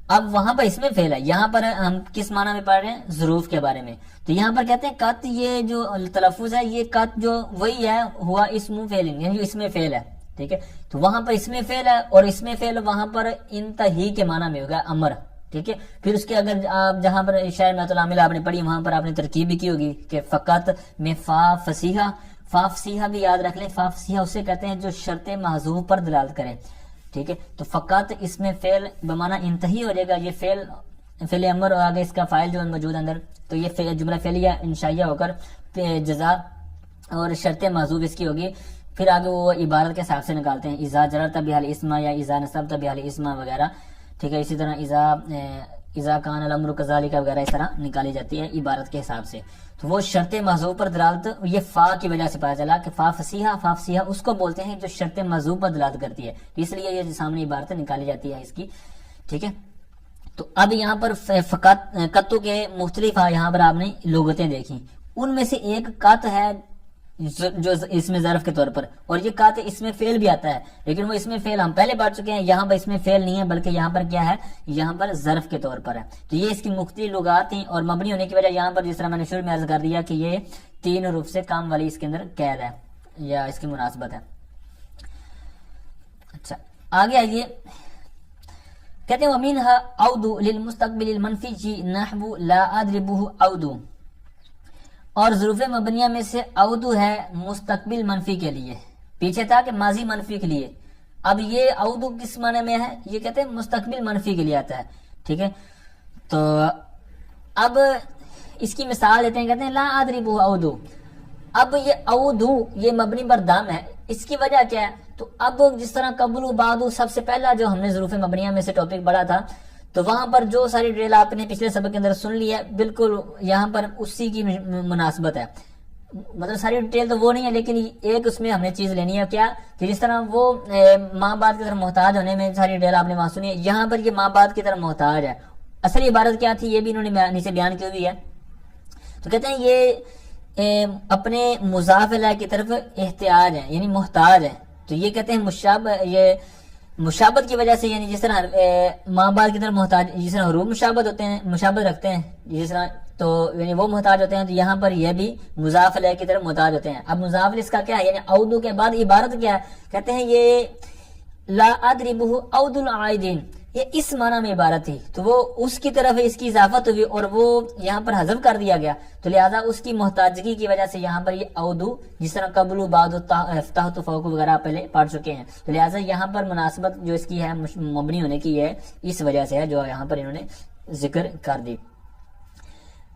اب وہاں پر اس میں فعل ہے، یہاں پر ہم کس معنی میں پڑھ رہے ہیں؟ ظروف کے بارے میں. تو یہاں پر کہتے ہیں قط، یہ جو تلفظ ہے یہ قط جو وہی ہے ہوا اسم فعل، یعنی جو اس میں فعل ہے. ٹھیک ہے، تو وہاں پر اس میں فعل ہے اور اس میں فعل وہاں پر انتہی کے معنی میں ہوگا امر. ٹھیک ہے، پھر اس کے اگر آپ جہاں پر شاعر میت العامل آپ نے پڑھی وہاں پر آپ نے ترکیب بھی کی ہوگی کہ فقط میں فا فصیحہ، فا فصیحہ بھی یاد رکھ لیں، فا فصیحہ اسے کہتے ہیں جو شرط محذوف پر دلالت کرے. ٹھیک ہے، تو فقط اس میں فعل بمعنی انتہی ہو جائے گا، یہ فعل امر اور آگے اس کا فاعل جو موجود اندر، تو یہ جملہ فعلیہ انشائیہ ہو کر جزا اور شرط محذوف اس کی ہوگی. پھر آگے وہ عبارت کے حساب سے نکالتے ہیں، اذا جررت بحال اسما یا اذا نصبت بحال اسما وغیرہ. ٹھیک ہے، اسی طرح اذا کان الامر کذالک وغیرہ اس طرح نکالی جاتی ہے عبارت کے حساب سے. تو وہ شرط محذوف پر دلالت یہ فا کی وجہ سے پتا چلا کہ فا فصیحہ اس کو بولتے ہیں جو شرط محذوف پر دلالت کرتی ہے، اس لیے یہ سامنے عبارت نکالی جاتی ہے اس کی. ٹھیک ہے، تو اب یہاں پر فقط قطو کے مختلف یہاں پر آپ نے لغتیں دیکھی، ان میں سے ایک قط ہے جو اس میں ظرف کے طور پر، اور یہ قط اس میں فعل بھی آتا ہے، لیکن وہ اس میں فعل ہم پہلے پڑھ چکے ہیں، یہاں پر اس میں فعل نہیں ہے بلکہ یہاں پر کیا ہے، یہاں پر ظرف کے طور پر ہے. تو یہ اس کی مختلف لغات ہیں اور مبنی ہونے کی وجہ یہاں پر جس طرح میں نے شروع میں عرض کر دیا کہ یہ 3 حروف سے کام والی اس کے اندر قید ہے یا اس کی مناسبت ہے. اچھا آگے آئیے، کہتے ہیں وَمِنْهَا عَوْدُ لِلْمُسْتَقْبِلِ الْمَنْفِيِّ نَحْوُ لَا أَضْرِبُهُ عَوْدُ. اور ظروف مبنیہ میں سے عودو ہے مستقبل منفی کے لیے، پیچھے تھا کہ ماضی منفی کے لیے، اب یہ عودو کس معنی میں ہے؟ یہ کہتے ہیں مستقبل منفی کے لیے آتا ہے. ٹھیک ہے، تو اب اس کی مثال دیتے ہیں، کہتے ہیں لا اضربو عودو. اب یہ عودو یہ مبنی پر دام ہے، اس کی وجہ کیا ہے؟ تو اب جس طرح قبل و بعد سب سے پہلا جو ہم نے ظروف مبنیہ میں سے ٹاپک پڑھا تھا، تو وہاں پر جو ساری ڈیٹیل آپ نے پچھلے سبق کے اندر سن لی ہے بالکل یہاں پر اسی کی مناسبت ہے. مطلب ساری ڈیٹیل تو وہ نہیں ہے لیکن ایک اس میں ہم نے چیز لینی ہے کیا کہ جس طرح وہ ماں باپ کی طرف محتاج ہونے میں ساری ڈیٹیل آپ نے وہاں سنی ہے, یہاں پر یہ ماں باپ کی طرف محتاج ہے. اصل عبارت کیا تھی یہ بھی انہوں نے نیچے بیان کی ہوئی ہے. تو کہتے ہیں یہ اپنے مضاف الیہ کی طرف احتیاج ہے یعنی محتاج ہے. تو یہ کہتے ہیں یہ مشابت کی وجہ سے, یعنی جس طرح ماں باپ کی طرف محتاج, جس طرح حروف مشابت ہوتے ہیں, مشابت رکھتے ہیں جس طرح, تو یعنی وہ محتاج ہوتے ہیں, تو یہاں پر یہ بھی مضاف الیہ کی طرف محتاج ہوتے ہیں. اب مضاف الیہ اس کا کیا ہے, یعنی اودو کے بعد عبارت کیا ہے, کہتے ہیں یہ لا ادربہ اود العائدین, یہ اس معنی میں عبارت تھی تو وہ اس کی طرف اس کی اضافت ہوئی اور وہ یہاں پر حذف کر دیا گیا, تو لہذا اس کی محتاجگی کی وجہ سے یہاں پر یہ اودو, جس طرح قبل بعد تحت فوق وغیرہ پہلے پڑھ چکے ہیں, تو لہذا یہاں پر مناسبت جو اس کی ہے مبنی ہونے کی ہے اس وجہ سے ہے جو یہاں پر انہوں نے ذکر کر دی.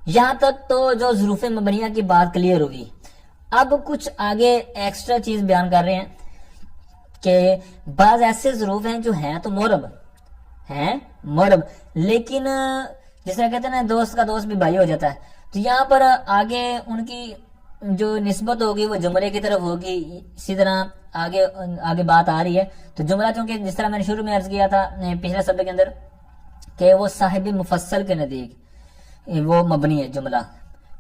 یہاں تک تو جو ظروف مبنیہ کی بات کلیئر ہوئی. اب کچھ آگے ایکسٹرا چیز بیان کر رہے ہیں کہ بعض ایسے ظروف ہیں جو ہیں تو مورب ہیں, مورب, لیکن جس طرح کہتے ہیں نا دوست کا دوست بھی بھائی ہو جاتا ہے, تو یہاں پر آگے ان کی جو نسبت ہوگی وہ جملے کی طرف ہوگی. اسی طرح آگے بات آ رہی ہے. تو جملہ چونکہ جس طرح میں نے شروع میں عرض کیا تھا پچھلے سبق کے اندر کہ وہ صاحب مفصل کے نزدیک وہ مبنی ہے جملہ,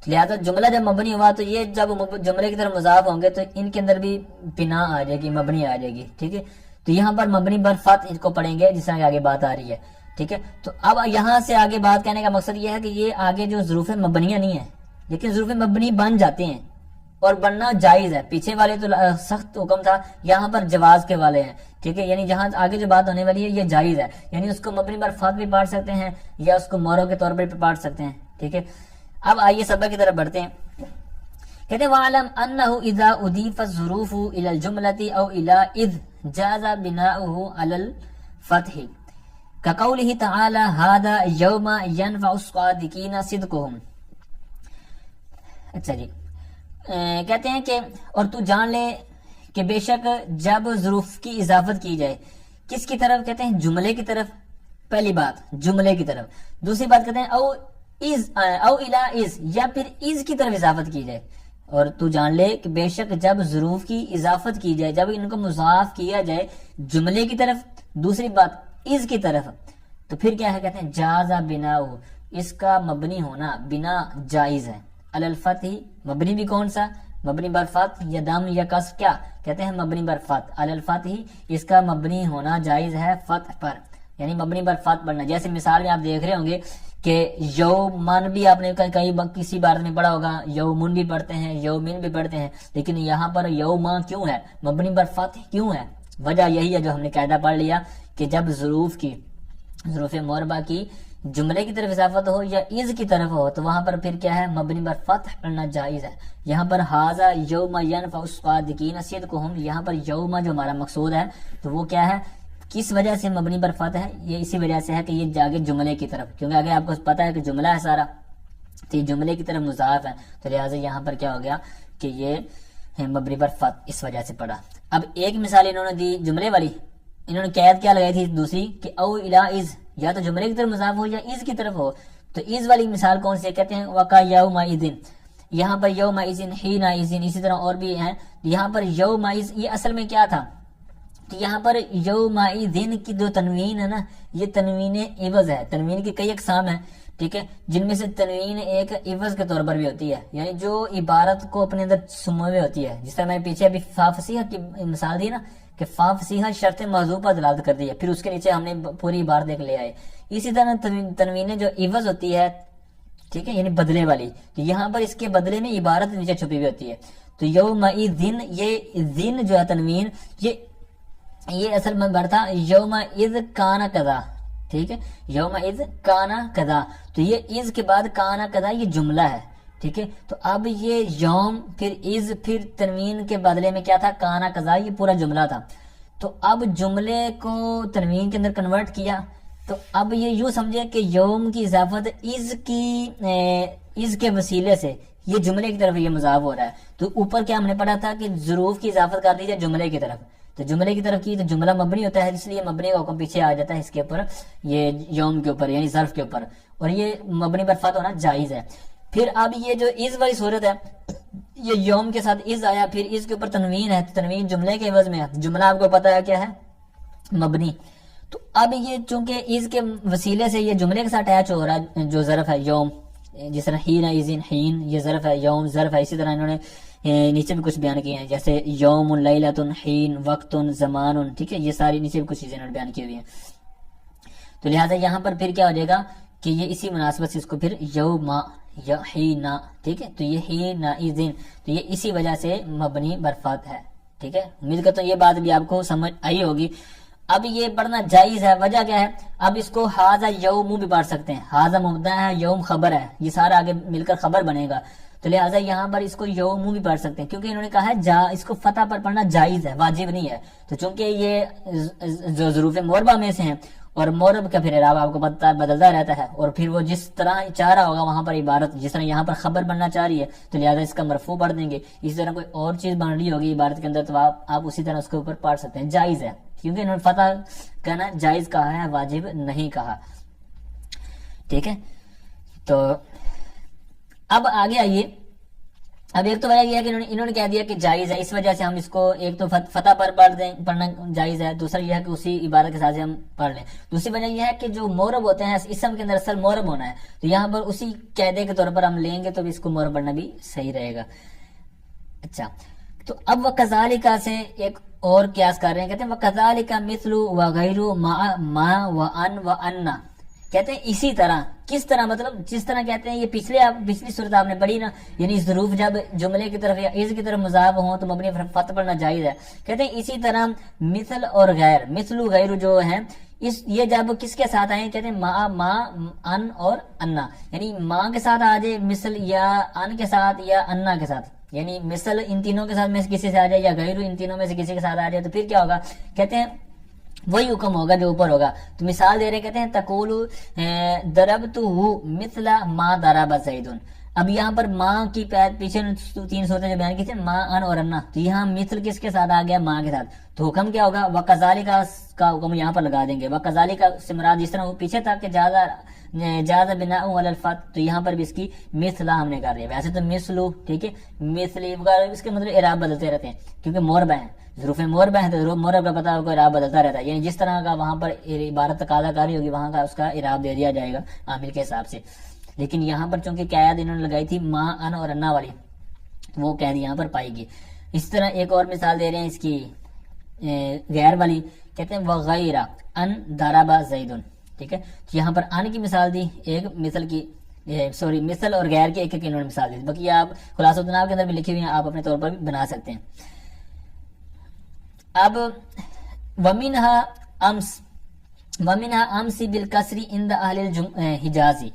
لہذا جملہ جب مبنی ہوا تو یہ جب جملے کی طرف مضاف ہوں گے تو ان کے اندر بھی بنا آ جائے گی, مبنی آ جائے گی. ٹھیک ہے, تو یہاں پر مبنی بر فتح اس کو پڑھیں گے جس طرح کہ آگے بات آ رہی ہے. ٹھیک ہے, تو اب یہاں سے آگے بات کہنے کا مقصد یہ ہے کہ یہ آگے جو ظروف مبنیہ نہیں ہے لیکن ظروف مبنی بن جاتے ہیں اور بننا جائز ہے. پیچھے والے تو سخت حکم تھا, یہاں پر جواز کے والے ہیں. ٹھیک ہے, یعنی جہاں آگے جو بات ہونے والی ہے یہ جائز ہے, یعنی اس کو مبنی بر فتح بھی پڑھ سکتے ہیں یا اس کو مورب کے طور پر بھی پڑھ سکتے ہیں. ٹھیک ہے, اب آئیے سبق کی طرف بڑھتے ہیں. کہتے ہیں وَعَلَمْ أَنَّهُ إِذَا أُضِيفَ الظُّرُوفُ إِلَى الْجُمْلَةِ أَوْ إِلَى إِذْ جَازَ بِنَاؤُهُ عَلَى الْفَتْحِ كَقَوْلِهِ تَعَالَى هَذَا يَوْمَ يَنْفَعُ الصَّادِقِينَ صِدْقُهُمْ. اچھا جی, کہتے ہیں کہ اور تو جان لے کہ بے شک جب ظروف کی اضافت کی جائے کس کی طرف, کہتے ہیں جملے کی طرف. پہلی بات جملے کی طرف, دوسری بات کہتے ہیں او الا از, یا پھر از کی طرف اضافت کی جائے. اور تو جان لے کہ بے شک جب ظروف کی اضافت کی جائے, جب ان کو مضاف کیا جائے جملے کی طرف, دوسری بات از کی طرف, تو پھر کیا ہے, کہتے ہیں جازا بناؤ, اس کا مبنی ہونا بنا جائز ہے. علی الفتح, مبنی بھی کون سا, مبنی بر فتح یا دم یا کسر, کیا کہتے ہیں مبنی بر فتح. علی الفتح, اس کا مبنی ہونا جائز ہے فتح پر, یعنی مبنی بر فتح پڑھنا. جیسے مثال میں آپ دیکھ رہے ہوں گے کہ یومن بھی آپ نے کسی بار میں پڑھا ہوگا, یومن بھی پڑھتے ہیں, یومن بھی پڑھتے ہیں, لیکن یہاں پر یوما کیوں ہے, مبنی بر فتح کیوں ہے؟ وجہ یہی ہے جو ہم نے قاعدہ پڑھ لیا کہ جب ظروف موربہ کی جملے کی طرف اضافت ہو یا از کی طرف ہو تو وہاں پر پھر کیا ہے, مبنی بر فتح پڑھنا جائز ہے. یہاں پر ہاذا یوم ینفع الصادقین صدقہم, یہاں پر یوم جو ہمارا مقصود ہے تو وہ کیا ہے, کس وجہ سے مبنی بر فتح ہے, یہ اسی وجہ سے ہے کہ یہ جاگے جملے کی طرف, کیونکہ آگے آپ کو پتا ہے کہ جملہ ہے سارا, تو یہ جملے کی طرف مضاف ہے, تو لہٰذا یہاں پر کیا ہو گیا کہ یہ مبنی بر فتح اس وجہ سے پڑھا. اب ایک مثال انہوں نے دی جملے والی, انہوں نے قید کیا لگائی تھی دوسری کہ او الا از, یا تو جملے کی طرف مضاف ہو یا از کی طرف ہو. تو از والی مثال کون سی ہے, کہتے ہیں وقع یوم اذن, یہاں پر یوم اذن, حین اذن, اسی طرح اور بھی ہیں. یہاں پر یوم اذن یہ اصل میں کیا تھا, تو یہاں پر یوم اذن کی جو تنوین ہے نا, یہ تنوین عوض ہے. تنوین کی کئی اقسام ہیں, ٹھیک ہے, جن میں سے تنوین ایک عوض کے طور پر بھی ہوتی ہے, یعنی جو عبارت کو اپنے اندر سموے ہوتی ہے. جس طرح میں نے پیچھے ابھی فا فصیحہ کی مثال دی نا کہ فا فصیحہ شرط موضوع پر دلالت کر دی ہے, پھر اس کے نیچے ہم نے پوری عبارت دیکھ لے آئے. اسی طرح تنوین جو عوض ہوتی ہے, ٹھیک ہے, یعنی بدلے والی, تو یہاں پر اس کے بدلے میں عبارت نیچے چھپی ہوئی ہوتی ہے. تو یوم اذن, یہ ذن جو ہے تنوین, یہ اصل میں برتا یوم اذ کانا کذا, ٹھیک ہے, یوم اذ کانا کذا, تو یہ از کے بعد کانا کذا یہ جملہ ہے. ٹھیک ہے, تو اب یہ یوم پھر از پھر تنوین کے بدلے میں کیا تھا, کانا کذا, یہ پورا جملہ تھا. تو اب جملے کو تنوین کے اندر کنورٹ کیا, تو اب یہ یوں سمجھے کہ یوم کی اضافت از کے وسیلے سے یہ جملے کی طرف یہ مضاف ہو رہا ہے. تو اوپر کیا ہم نے پڑھا تھا کہ ظروف کی اضافت کر دی جائے جملے کی طرف, تو جملے کی طرف کی تو جملہ مبنی ہوتا ہے، اس لیے مبنی کا حکم پیچھے آ جاتا ہے اس کے اوپر، یہ یوم کے اوپر یعنی ظرف کے اوپر، اور یہ مبنی پر فتح ہونا جائز ہے۔ پھر اب یہ جو از والی صورت ہے، یہ یوم کے ساتھ از آیا، پھر از کے اوپر تنوین ہے، تنوین جملے کے عوض میں ہے، جملہ آپ کو پتا ہے کیا ہے، مبنی۔ تو اب یہ چونکہ از کے وسیلے سے یہ جملے کے ساتھ اٹیچ ہو رہا ہے، جو ظرف ہے یوم، جس طرح ہین ازن ہین یہ ظرف ہے، یوم ظرف ہے، اسی طرح انہوں نے نیچے بھی کچھ بیان کیے ہیں، جیسے یوم لیلۃ ہین وقت زمان، ٹھیک ہے، یہ ساری نیچے بھی کچھ چیزیں انہوں نے بیان کی ہوئی ہیں۔ تو لہٰذا یہاں پر پھر کیا ہو جائے گا کہ یہ اسی مناسبت سے اس کو پھر یوم یا ہینا، ٹھیک ہے، تو یہ ہین ازن، تو یہ اسی وجہ سے مبنی برفات ہے، ٹھیک ہے۔ امید کرتا ہوں یہ بات بھی آپ کو سمجھ آئی ہوگی۔ اب یہ پڑھنا جائز ہے، وجہ کیا ہے، اب اس کو ہاذا یوم بھی پڑھ سکتے ہیں، ہاذا مبتدا ہے، یوم خبر ہے، یہ سارا آگے مل کر خبر بنے گا، تو لہٰذا یہاں پر اس کو یوم بھی پڑھ سکتے ہیں، کیونکہ انہوں نے کہا ہے اس کو فتح پر پڑھنا جائز ہے، واجب نہیں ہے۔ تو چونکہ یہ جو ظروف موربہ میں سے ہیں، اور مورب کا پھر اعراب آپ کو پتہ ہے بدلتا رہتا ہے، اور پھر وہ جس طرح چاہ رہا ہوگا وہاں پر عبارت، جس طرح یہاں پر خبر بننا چاہ رہی ہے تو لہٰذا اس کا مرفوع پڑھ دیں گے، اسی طرح کوئی اور چیز بن رہی ہوگی عبارت کے اندر تو آپ اسی طرح اس کے اوپر پڑھ سکتے ہیں، جائز ہے، کیونکہ انہوں نے فتح کہنا جائز کہا ہے، واجب نہیں کہا، ٹھیک ہے۔ تو اب آگے آئیے، اب ایک تو وجہ یہ ہے کہ انہوں نے کہہ دیا کہ جائز ہے، اس وجہ سے ہم اس کو ایک تو فتح پر پڑھنا جائز ہے، دوسرا یہ ہے کہ اسی عبارت کے ساتھ ہم پڑھ لیں۔ دوسری وجہ یہ ہے کہ جو مورب ہوتے ہیں اسم کے اندر اصل مورب ہونا ہے، تو یہاں پر اسی قاعدے کے طور پر ہم لیں گے تو اس کو مورب پڑھنا بھی صحیح رہے گا۔ اچھا، تو اب وَكَذَلِكَ سے ایک اور قیاس کر رہے ہیں، کہتے ہیں وَكَذَلِكَ مِثْلُ وَغَيْرُ مَا وَأَنْ وَأَنَّ، کہتے ہیں اسی طرح، کس طرح مطلب جس طرح کہتے ہیں یہ پچھلی صورت آپ نے پڑھی نا، یعنی ظروف جب جملے کی طرف یا از کی طرف مضاف ہوں تو مبنی پر فتح پڑھنا جائز ہے، کہتے ہیں اسی طرح مثل اور غیر، مثل غیر جو ہیں یہ جب کس کے ساتھ آئیں، کہتے ہیں ما ان اور انا، یعنی ماں کے ساتھ آ جائے مثل، یا ان کے ساتھ، یا انا کے ساتھ، یعنی مثل ان تینوں کے ساتھ میں سے کسی سے آ جائے، یا غیر ان تینوں میں سے کسی کے ساتھ آ جائے، تو پھر کیا ہوگا، کہتے ہیں وہی حکم ہوگا جو اوپر ہوگا۔ تو مثال دے رہے کہتے ہیں تقول ضربتہ مثل ما ضرب زید، اب یہاں پر ماں کی پیچھے تین صورتیں جو بیان کی تھی، ماں ان اور انا، تو یہاں مثل کس کے ساتھ آ گیا، ماں کے ساتھ، تو حکم کیا ہوگا، وَكَذَلِكَ کا حکم یہاں پر لگا دیں گے، وَكَذَلِكَ سے مراد جس طرح وہ پیچھے تھا کہ جاز بناء علی الفتح، تو یہاں پر بھی اس کی مثلا ہم نے کر رہی ہے، ویسے تو مثلو، ٹھیک ہے، مثلی وغیرہ اس کے مطلب اعراب بدلتے رہتے ہیں کیونکہ موربہ ہیں، ظروف موربہ ہیں تو مورب کا پتہ ہوگا اعراب بدلتا رہتا ہے، یعنی جس طرح کا وہاں پر عبارت تقاضا کاری ہوگی وہاں کا اس کا اعراب دے دیا جائے گا عامل کے حساب سے، لیکن یہاں پر چونکہ قید انہوں نے لگائی تھی ماں ان اور انا والی، وہ قید یہاں پر پائے گی۔ اس طرح ایک اور مثال دے رہے ہیں اس کی غیر والی، کہتے ہیں وغیر ان ضرب زید، ٹھیک ہے، تو یہاں پر ان کی مثال دی، ایک مثل کی مثل اور غیر کی ایک ایک انہوں نے مثال دی، باقی آپ خلاصہ الجناب کے اندر بھی لکھی ہوئی ہیں، آپ اپنے طور پر بھی بنا سکتے ہیں۔ اب وَمِنْهَا أَمْسِ بِالْكَسْرِ عِنْدَ أَهْلِ الْحِجَازِ،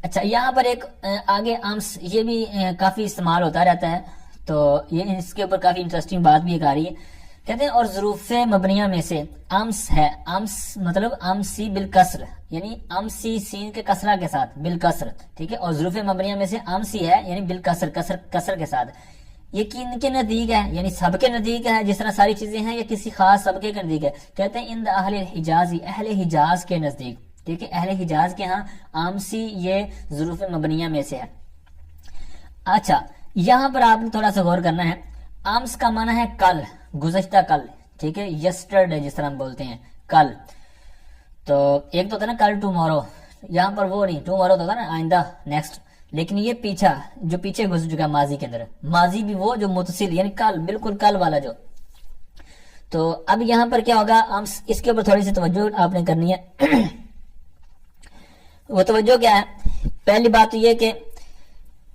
اچھا یہاں پر ایک آگے امس یہ بھی کافی استعمال ہوتا رہتا ہے، تو یہ اس کے اوپر کافی انٹرسٹنگ بات بھی ایک آ رہی ہے، کہتے ہیں اور ظروف مبنیہ میں سے امس ہے، امس مطلب امسی بالکسر، یعنی امسی سین کے کسرہ کے ساتھ بالکسر، ٹھیک ہے، اور ظروف مبنیہ میں سے امسی ہے یعنی بالکسر، کسر کے ساتھ، یہ کن کے نزدیک ہے، یعنی سب کے نزدیک ہے جس طرح ساری چیزیں ہیں، یا کسی خاص سب کے نزدیک ہے، کہتے ہیں اند اہل الحجاز، اہل حجاز کے نزدیک، ٹھیک ہے، اہل حجاز کے ہاں آمسی یہ ظروف مبنیہ میں سے ہے۔ اچھا یہاں پر آپ نے تھوڑا سا غور کرنا ہے، آمس کا معنی ہے کل، گزشتہ کل، ٹھیک ہے، یسٹرڈے جس طرح ہم بولتے ہیں کل، تو ایک تو ہوتا ہے نا کل ٹومورو، یہاں پر وہ نہیں، ٹومورو تو ہوتا ہے نا آئندہ، نیکسٹ، لیکن یہ پیچھا جو پیچھے گزر چکا ماضی کے اندر، ماضی بھی وہ جو متصل یعنی کل، بالکل کل والا جو، تو اب یہاں پر کیا ہوگا، اس کے اوپر تھوڑی سی توجہ آپ نے کرنی ہے۔ وہ توجہ کیا ہے، پہلی بات تو یہ کہ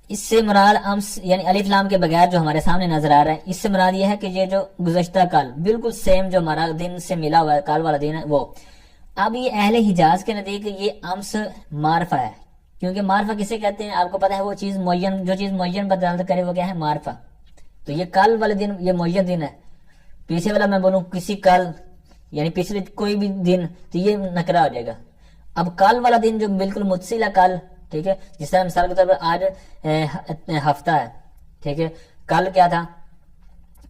اس سے مراد امس یعنی الف لام کے بغیر جو ہمارے سامنے نظر آ رہا ہے، اس سے مراد یہ ہے کہ یہ جو گزشتہ کل بالکل سیم جو ہمارا دن سے ملا ہوا ہے، کل والا دن ہے وہ، اب یہ اہل حجاز کے نزدیک یہ امس معرفہ ہے، کیونکہ معرفہ کسے کہتے ہیں آپ کو پتا ہے، وہ چیز معین، جو چیز معین پر دلالت کرے وہ کیا ہے، معرفہ، تو یہ کل والے دن یہ معین دن ہے، پیچھے والا میں بولوں کسی کل یعنی پچھلے کوئی بھی دن تو یہ نکرہ ہو جائے گا، اب کل والا دن جو بالکل متصل ہے کل، ٹھیک ہے، جس طرح مثال کے طور پر آج ہفتہ ہے، ٹھیک ہے، کل کیا تھا،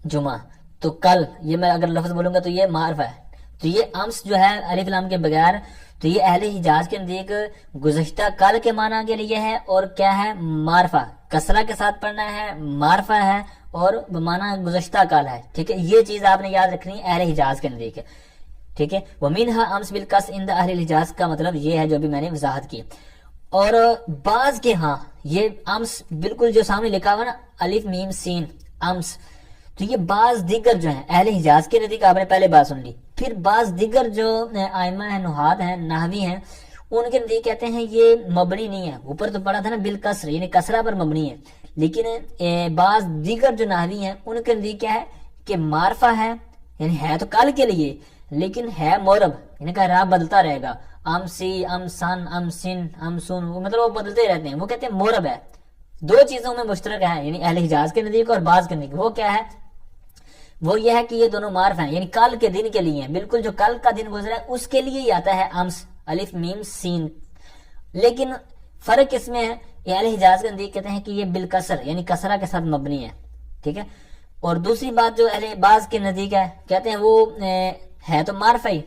جمعہ، تو کل، یہ میں اگر لفظ بولوں گا تو یہ معرفہ ہے. تو یہ امس جو ہے الف لام کے بغیر، تو یہ اہل حجاز کے نزدیک گزشتہ کل کے معنی کے لیے ہے، اور کیا ہے؟ معرفہ، کسرہ کے ساتھ پڑھنا ہے، معرفہ ہے اور بمعنی گزشتہ کل ہے. ٹھیک ہے، یہ چیز آپ نے یاد رکھنی اہل حجاز کے نزدیک ہے. ٹھیک ہے، ومنها امس بالکس عند اہل الحجاز کا مطلب یہ ہے جو بھی میں نے وضاحت کی. اور بعض کے ہاں یہ امس بالکل جو سامنے لکھا ہوا نا الف میم سین امس، تو یہ بعض دیگر جو ہیں اہل حجاز کے نزدیک آپ نے پہلے بات سن لی. پھر بعض دیگر جو ائمہ ہیں، نحات ہیں، نحوی ہیں، ان کے نزدیک کہتے ہیں یہ مبنی نہیں ہے. اوپر تو پڑھا تھا نا بالکسر، یعنی کسرہ پر مبنی ہے. لیکن بعض دیگر جو نحوی ہیں ان کے نزدیک کیا ہے کہ معرفہ ہے، یعنی ہے تو کل کے لیے لیکن ہے مورب، یعنی کہ راہ بدلتا رہے گا. ام سی، ام سن، ام سن، ام سن، مطلب وہ بدلتے رہتے ہیں. وہ کہتے ہیں مورب ہے. دو چیزوں میں مشترک ہے، یعنی اہل حجاز کے نزدیک اور بعض کے نزدیک. وہ کیا ہے؟ وہ یہ ہے کہ یہ دونوں معرف ہیں، یعنی کل کے دن کے لیے ہیں. بالکل جو کل کا دن گزرا ہے اس کے لیے ہی آتا ہے امس الف میم سین. لیکن فرق اس میں ہے، یہ اہل حجاز کے نزدیک کہتے ہیں کہ یہ بالکسر، یعنی کسرہ کے ساتھ مبنی ہے. ٹھیک ہے. اور دوسری بات جو اہل بعض کے نزدیک ہے، کہتے ہیں وہ ہے تو معرفہ ہی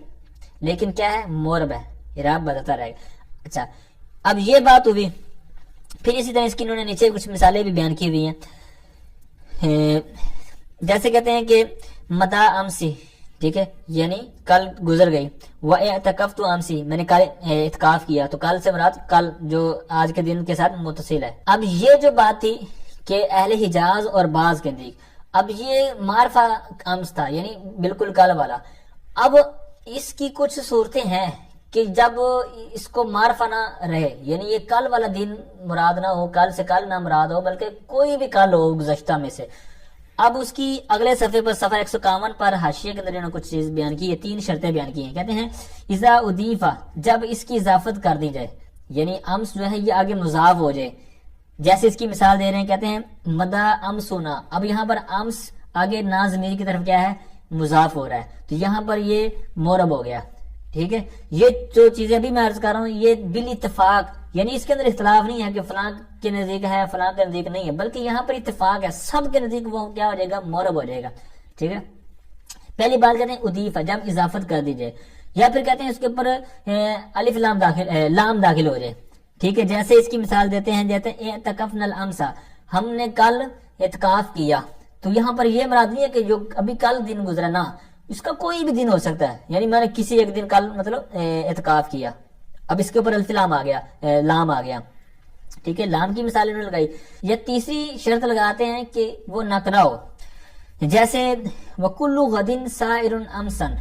لیکن کیا ہے؟ مورب ہے، اعراب بدلتا رہے گا. اچھا، اب یہ بات ہوئی. پھر اسی طرح اس کی انہوں نے نیچے کچھ مثالیں بھی بیان کی ہوئی ہیں. جیسے کہتے ہیں کہ متا امسی، ٹھیک ہے، یعنی کل گزر گئی. وَاعْتَكَفْتُ امسی، میں نے کل اعتکاف کیا. تو کل سے مراد کل جو آج کے دن کے ساتھ متصل ہے. اب یہ جو بات تھی کہ اہل حجاز اور بعض کے نزدیک، اب یہ معرفہ امس تھا، یعنی بالکل کل والا. اب اس کی کچھ صورتیں ہیں کہ جب اس کو معرفہ نہ رہے، یعنی یہ کل والا دن مراد نہ ہو، کل سے کل نہ مراد ہو، بلکہ کوئی بھی کل ہو گزشتہ میں سے. اب اس کی اگلے صفحے پر صفحہ 151 پر حاشیے کے اندر انہوں نے کچھ چیز بیان کی ہے، 3 شرطیں بیان کی ہیں. کہتے ہیں اذا اضیفہ، جب اس کی اضافت کر دی جائے، یعنی امس جو ہے یہ آگے مضاف ہو جائے. جیسے اس کی مثال دے رہے ہیں، کہتے ہیں مدا امسنا. اب یہاں پر امس آگے نا ضمیر کی طرف کیا ہے؟ مضاف ہو رہا ہے، تو یہاں پر یہ مورب ہو گیا. ٹھیک ہے، یہ جو چیزیں بھی میں عرض کر رہا ہوں یہ بالاتفاق، یعنی اس کے اندر اختلاف نہیں ہے کہ فلاں کے نزدیک ہے فلاں کے نزدیک نہیں ہے، بلکہ یہاں پر اتفاق ہے، سب کے نزدیک وہ کیا ہو جائے گا؟ مورب ہو جائے گا. ٹھیک ہے، پہلی بات کہتے ہیں اضیفہ، جب اضافت کر دی جائے، یا پھر کہتے ہیں اس کے اوپر الف لام داخل ہو جائے. ٹھیک ہے، جیسے اس کی مثال دیتے ہیں، جیسے اعتکفنا الامسا، ہم نے کل اعتکاف کیا. تو یہاں پر یہ مراد نہیں ہے کہ جو ابھی کل دن گزرا، نہ، اس کا کوئی بھی دن ہو سکتا ہے. یعنی میں نے کسی ایک دن کل مطلب اعتکاف کیا. اب اس کے اوپر الف لام آ گیا. ٹھیک ہے، لام کی مثال انہوں نے لگائی. یا تیسری شرط لگاتے ہیں کہ وہ نکرہ ہو، جیسے وَكُلُّ غَدٍ سَائِرٌ أَمْسًا.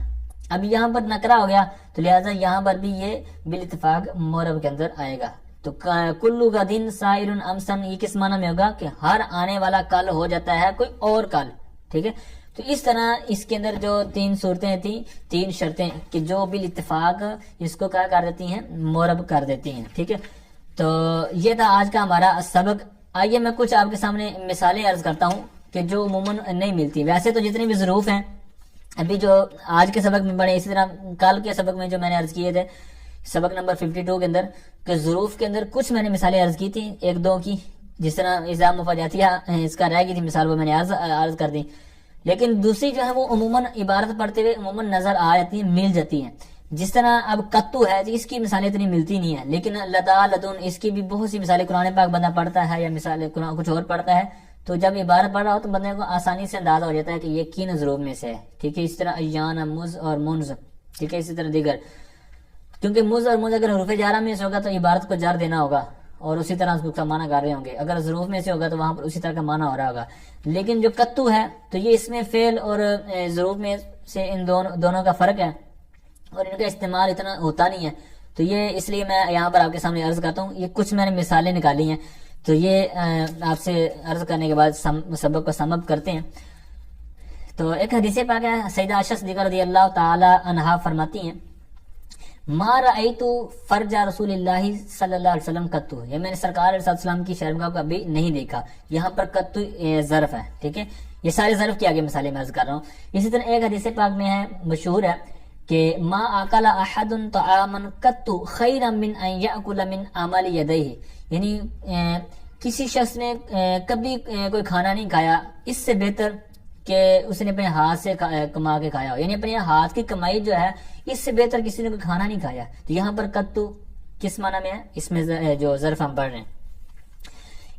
اب یہاں پر نکرہ ہو گیا تو لہٰذا یہاں پر بھی یہ بالاتفاق مورب کے اندر آئے گا. تو کلو کا دن سائر امسن، یہ کس معنی میں ہوگا؟ کہ ہر آنے والا کل ہو جاتا ہے کوئی اور کل. ٹھیک ہے، تو اس طرح اس کے اندر جو 3 صورتیں تھیں، 3 شرطیں کہ جو بالاتفاق اس کو کیا کر دیتی ہیں؟ مورب کر دیتی ہیں. ٹھیک ہے، تو یہ تھا آج کا ہمارا سبق. آئیے میں کچھ آپ کے سامنے مثالیں عرض کرتا ہوں کہ جو عموماً نہیں ملتی. ویسے تو جتنے بھی ظروف ہیں ابھی جو آج کے سبق میں پڑھے، اسی طرح کل کے سبق میں جو میں نے عرض کیے تھے سبق نمبر 52 کے اندر، کہ ظروف کے اندر کچھ میں نے مثالیں عرض کی تھی، 1-2 کی، جس طرح اذا مفاجاتیہ اس کا رہ گئی تھی مثال، وہ میں نے عرض کر دی. لیکن دوسری جو ہے وہ عموماً عبارت پڑھتے ہوئے عموماً نظر آ جاتی ہیں، مل جاتی ہیں. جس طرح اب قطو ہے، اس کی مثالیں اتنی ملتی نہیں ہیں، لیکن لتا لدن اس کی بھی بہت سی مثالیں قرآن پاک بندہ پڑھتا ہے یا مثالیں قرآن کچھ اور پڑھتا ہے، تو جب عبارت پڑھ رہا ہو تو بندے کو آسانی سے اندازہ ہو جاتا ہے کہ یہ کن ضروب میں سے ہے. ٹھیک ہے، اس طرح ایان، مز اور منز. ٹھیک ہے، اسی طرح دیگر، کیونکہ مز اور منز اگر حروف جارہ میں سے ہوگا تو عبارت کو جار دینا ہوگا اور اسی طرح اس کا معنی کر رہے ہوں گے. اگر ظروف میں سے ہوگا تو وہاں پر اسی طرح کا معنی ہو رہا ہوگا. لیکن جو قطو ہے تو یہ اس میں فعل اور ظروف میں سے ان دونوں کا فرق ہے اور ان کا استعمال اتنا ہوتا نہیں ہے. تو یہ اس لیے میں یہاں پر آپ کے سامنے عرض کرتا ہوں. یہ کچھ میں نے مثالیں نکالی ہیں، تو یہ آپ سے عرض کرنے کے بعد سبق کو سم اپ کرتے ہیں. تو ایک حدیث پاک ہے، سیدہ عائشہ صدیقہ رضی اللہ تعالی عنہا فرماتی ہیں ما رأیت فرج رسول اللہ صلی اللہ علیہ وسلم قطو، یہ میں نے سرکار علیہ السلام کی شرمگاہ کو ابھی نہیں دیکھا. یہاں پر قطو ظرف ہے. ٹھیک ہے، یہ سارے ظرف کی آگے مثالیں میں عرض کر رہا ہوں. اسی طرح ایک حدیث پاک میں ہے، مشہور ہے کہ ما آکل احد طعاما قط خیرا من ان یاکل من عمل یدیہ، یعنی کسی شخص نے کبھی کوئی کھانا نہیں کھایا اس سے بہتر کہ اس نے اپنے ہاتھ سے کما کے کھایا ہو، یعنی اپنے ہاتھ کی کمائی جو ہے اس سے بہتر کسی نے کوئی کھانا نہیں کھایا. تو یہاں پر قط کس معنی میں ہے؟ اس میں جو ظرف ہم پڑھ رہے ہیں.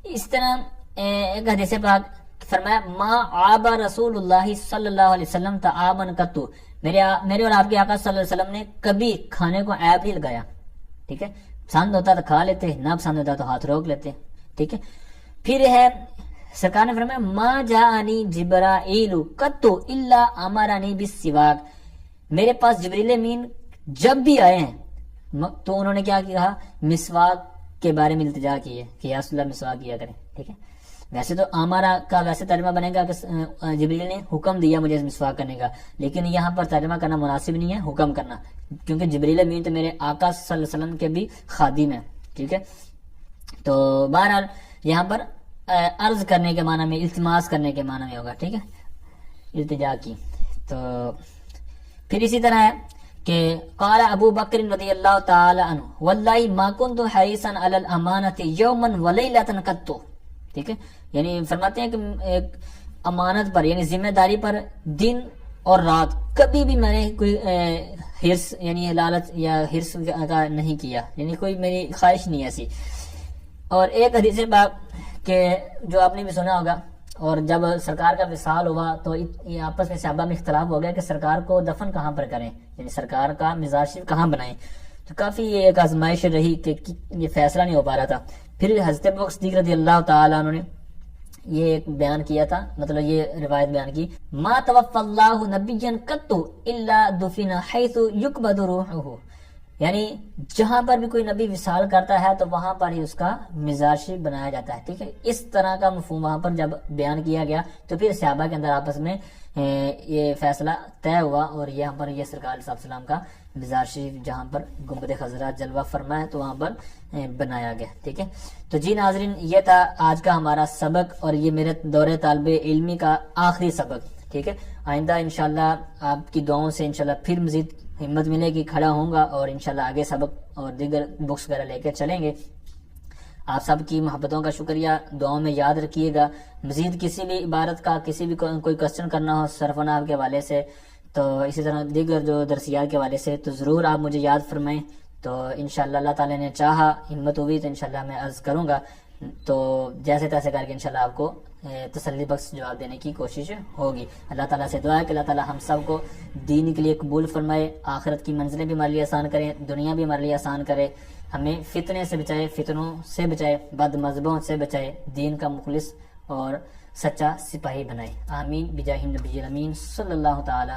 اس طرح ایک حدیث پاک فرمایا ما عاب رسول اللہ صلی اللہ علیہ وسلم تعامن قط، میرے اور آپ کے آقا صلی اللہ علیہ وسلم نے کبھی کھانے کو عیب نہیں لگایا. ٹھیک ہے، پسند ہوتا تو کھا لیتے، نہ پسند ہوتا تو ہاتھ روک لیتے. ٹھیک ہے، پھر ہے سرکار نے فرمایا ما جاءنی جبرائیل قط الا امرنی بالسواک، میرے پاس جبریل امین جب بھی آئے ہیں تو انہوں نے کیا کہا؟ مسواک کے بارے میں التجا کی ہے کہ یا رسول اللہ مسواک کیا کریں. ٹھیک ہے، ویسے تو آمارا کا ویسے ترجمہ بنے گا کہ جبریل نے حکم دیا مجھے مسواک کرنے کا، لیکن یہاں پر ترجمہ کرنا مناسب نہیں ہے حکم کرنا، کیونکہ جبریل امین تو میرے آقا صلی اللہ علیہ وسلم کے بھی خادم ہیں. ٹھیک ہے، تو بہرحال یہاں پر عرض کرنے کے معنی میں، التماس کرنے کے معنی میں ہوگا. ٹھیک ہے، التجا کی. تو پھر اسی طرح ہے کہ قال ابو بکر رضی اللہ تعالی عنہ واللہ ما كنت حریصا علی الامانۃ یوما ولیلۃ قط. ٹھیک ہے، یعنی فرماتے ہیں کہ ایک امانت پر یعنی ذمہ داری پر دن اور رات کبھی بھی میں نے کوئی حرص یعنی لالچ یا حرص کا نہیں کیا، یعنی کوئی میری خواہش نہیں ایسی. اور ایک حدیث باب کہ جو آپ نے بھی سنا ہوگا، اور جب سرکار کا وصال ہوا تو یہ آپس میں صحابہ میں اختلاف ہو گیا کہ سرکار کو دفن کہاں پر کریں، یعنی سرکار کا مزار شریف کہاں بنائیں. تو کافی یہ ایک آزمائش رہی کہ یہ فیصلہ نہیں ہو پا رہا تھا. پھر حضرت ابوبکر صدیق رضی اللہ تعالیٰ عنہ نے یہ ایک بیان کیا تھا، مطلب یہ روایت بیان کی ما توفى اللہ نبیا قط الا دفن حيث يقبض روحه، یعنی جہاں پر بھی کوئی نبی وصال کرتا ہے تو وہاں پر ہی اس کا مزار شریف بنایا جاتا ہے. ٹھیک ہے، اس طرح کا مفہوم وہاں پر جب بیان کیا گیا تو پھر صحابہ کے اندر آپس میں یہ فیصلہ طے ہوا، اور یہاں پر یہ سرکار علیہ السلام کا مزار شریف جہاں پر گنبد خضرا جلوہ فرما ہے تو وہاں پر بنایا گیا. ٹھیک ہے، تو جی ناظرین یہ تھا آج کا ہمارا سبق، اور یہ میرے دور طالب علمی کا آخری سبق. ٹھیک ہے، آئندہ انشاءاللہ آپ کی دعاؤں سے انشاءاللہ پھر مزید ہمت ملے گی، کھڑا ہوں گا اور انشاءاللہ آگے سبق اور دیگر بکس وغیرہ لے کے چلیں گے. آپ سب کی محبتوں کا شکریہ، دعاؤں میں یاد رکھیے گا. مزید کسی بھی عبارت کا کسی بھی کوئی کوسچن کرنا ہو صرف و نحو کے حوالے سے، تو اسی طرح دیگر جو درسیات کے حوالے سے، تو ضرور آپ مجھے یاد فرمائیں. تو انشاءاللہ اللہ تعالیٰ نے چاہا، ہمت ہوئی تو انشاءاللہ میں عرض کروں گا، تو جیسے تیسے کر کے انشاءاللہ آپ کو تسلی بخش جواب دینے کی کوشش ہوگی. اللہ تعالیٰ سے دعا ہے کہ اللہ تعالیٰ ہم سب کو دین کے لیے قبول فرمائے، آخرت کی منزلیں بھی ہمارے لیے آسان کریں، دنیا بھی ہمارے لیے آسان کرے، ہمیں فتنے سے بچائے، فتنوں سے بچائے، بد مذہبوں سے بچائے، دین کا مخلص اور سچا سپاہی بنائے. آمین بجاہ النبی الامین صلی اللہ تعالی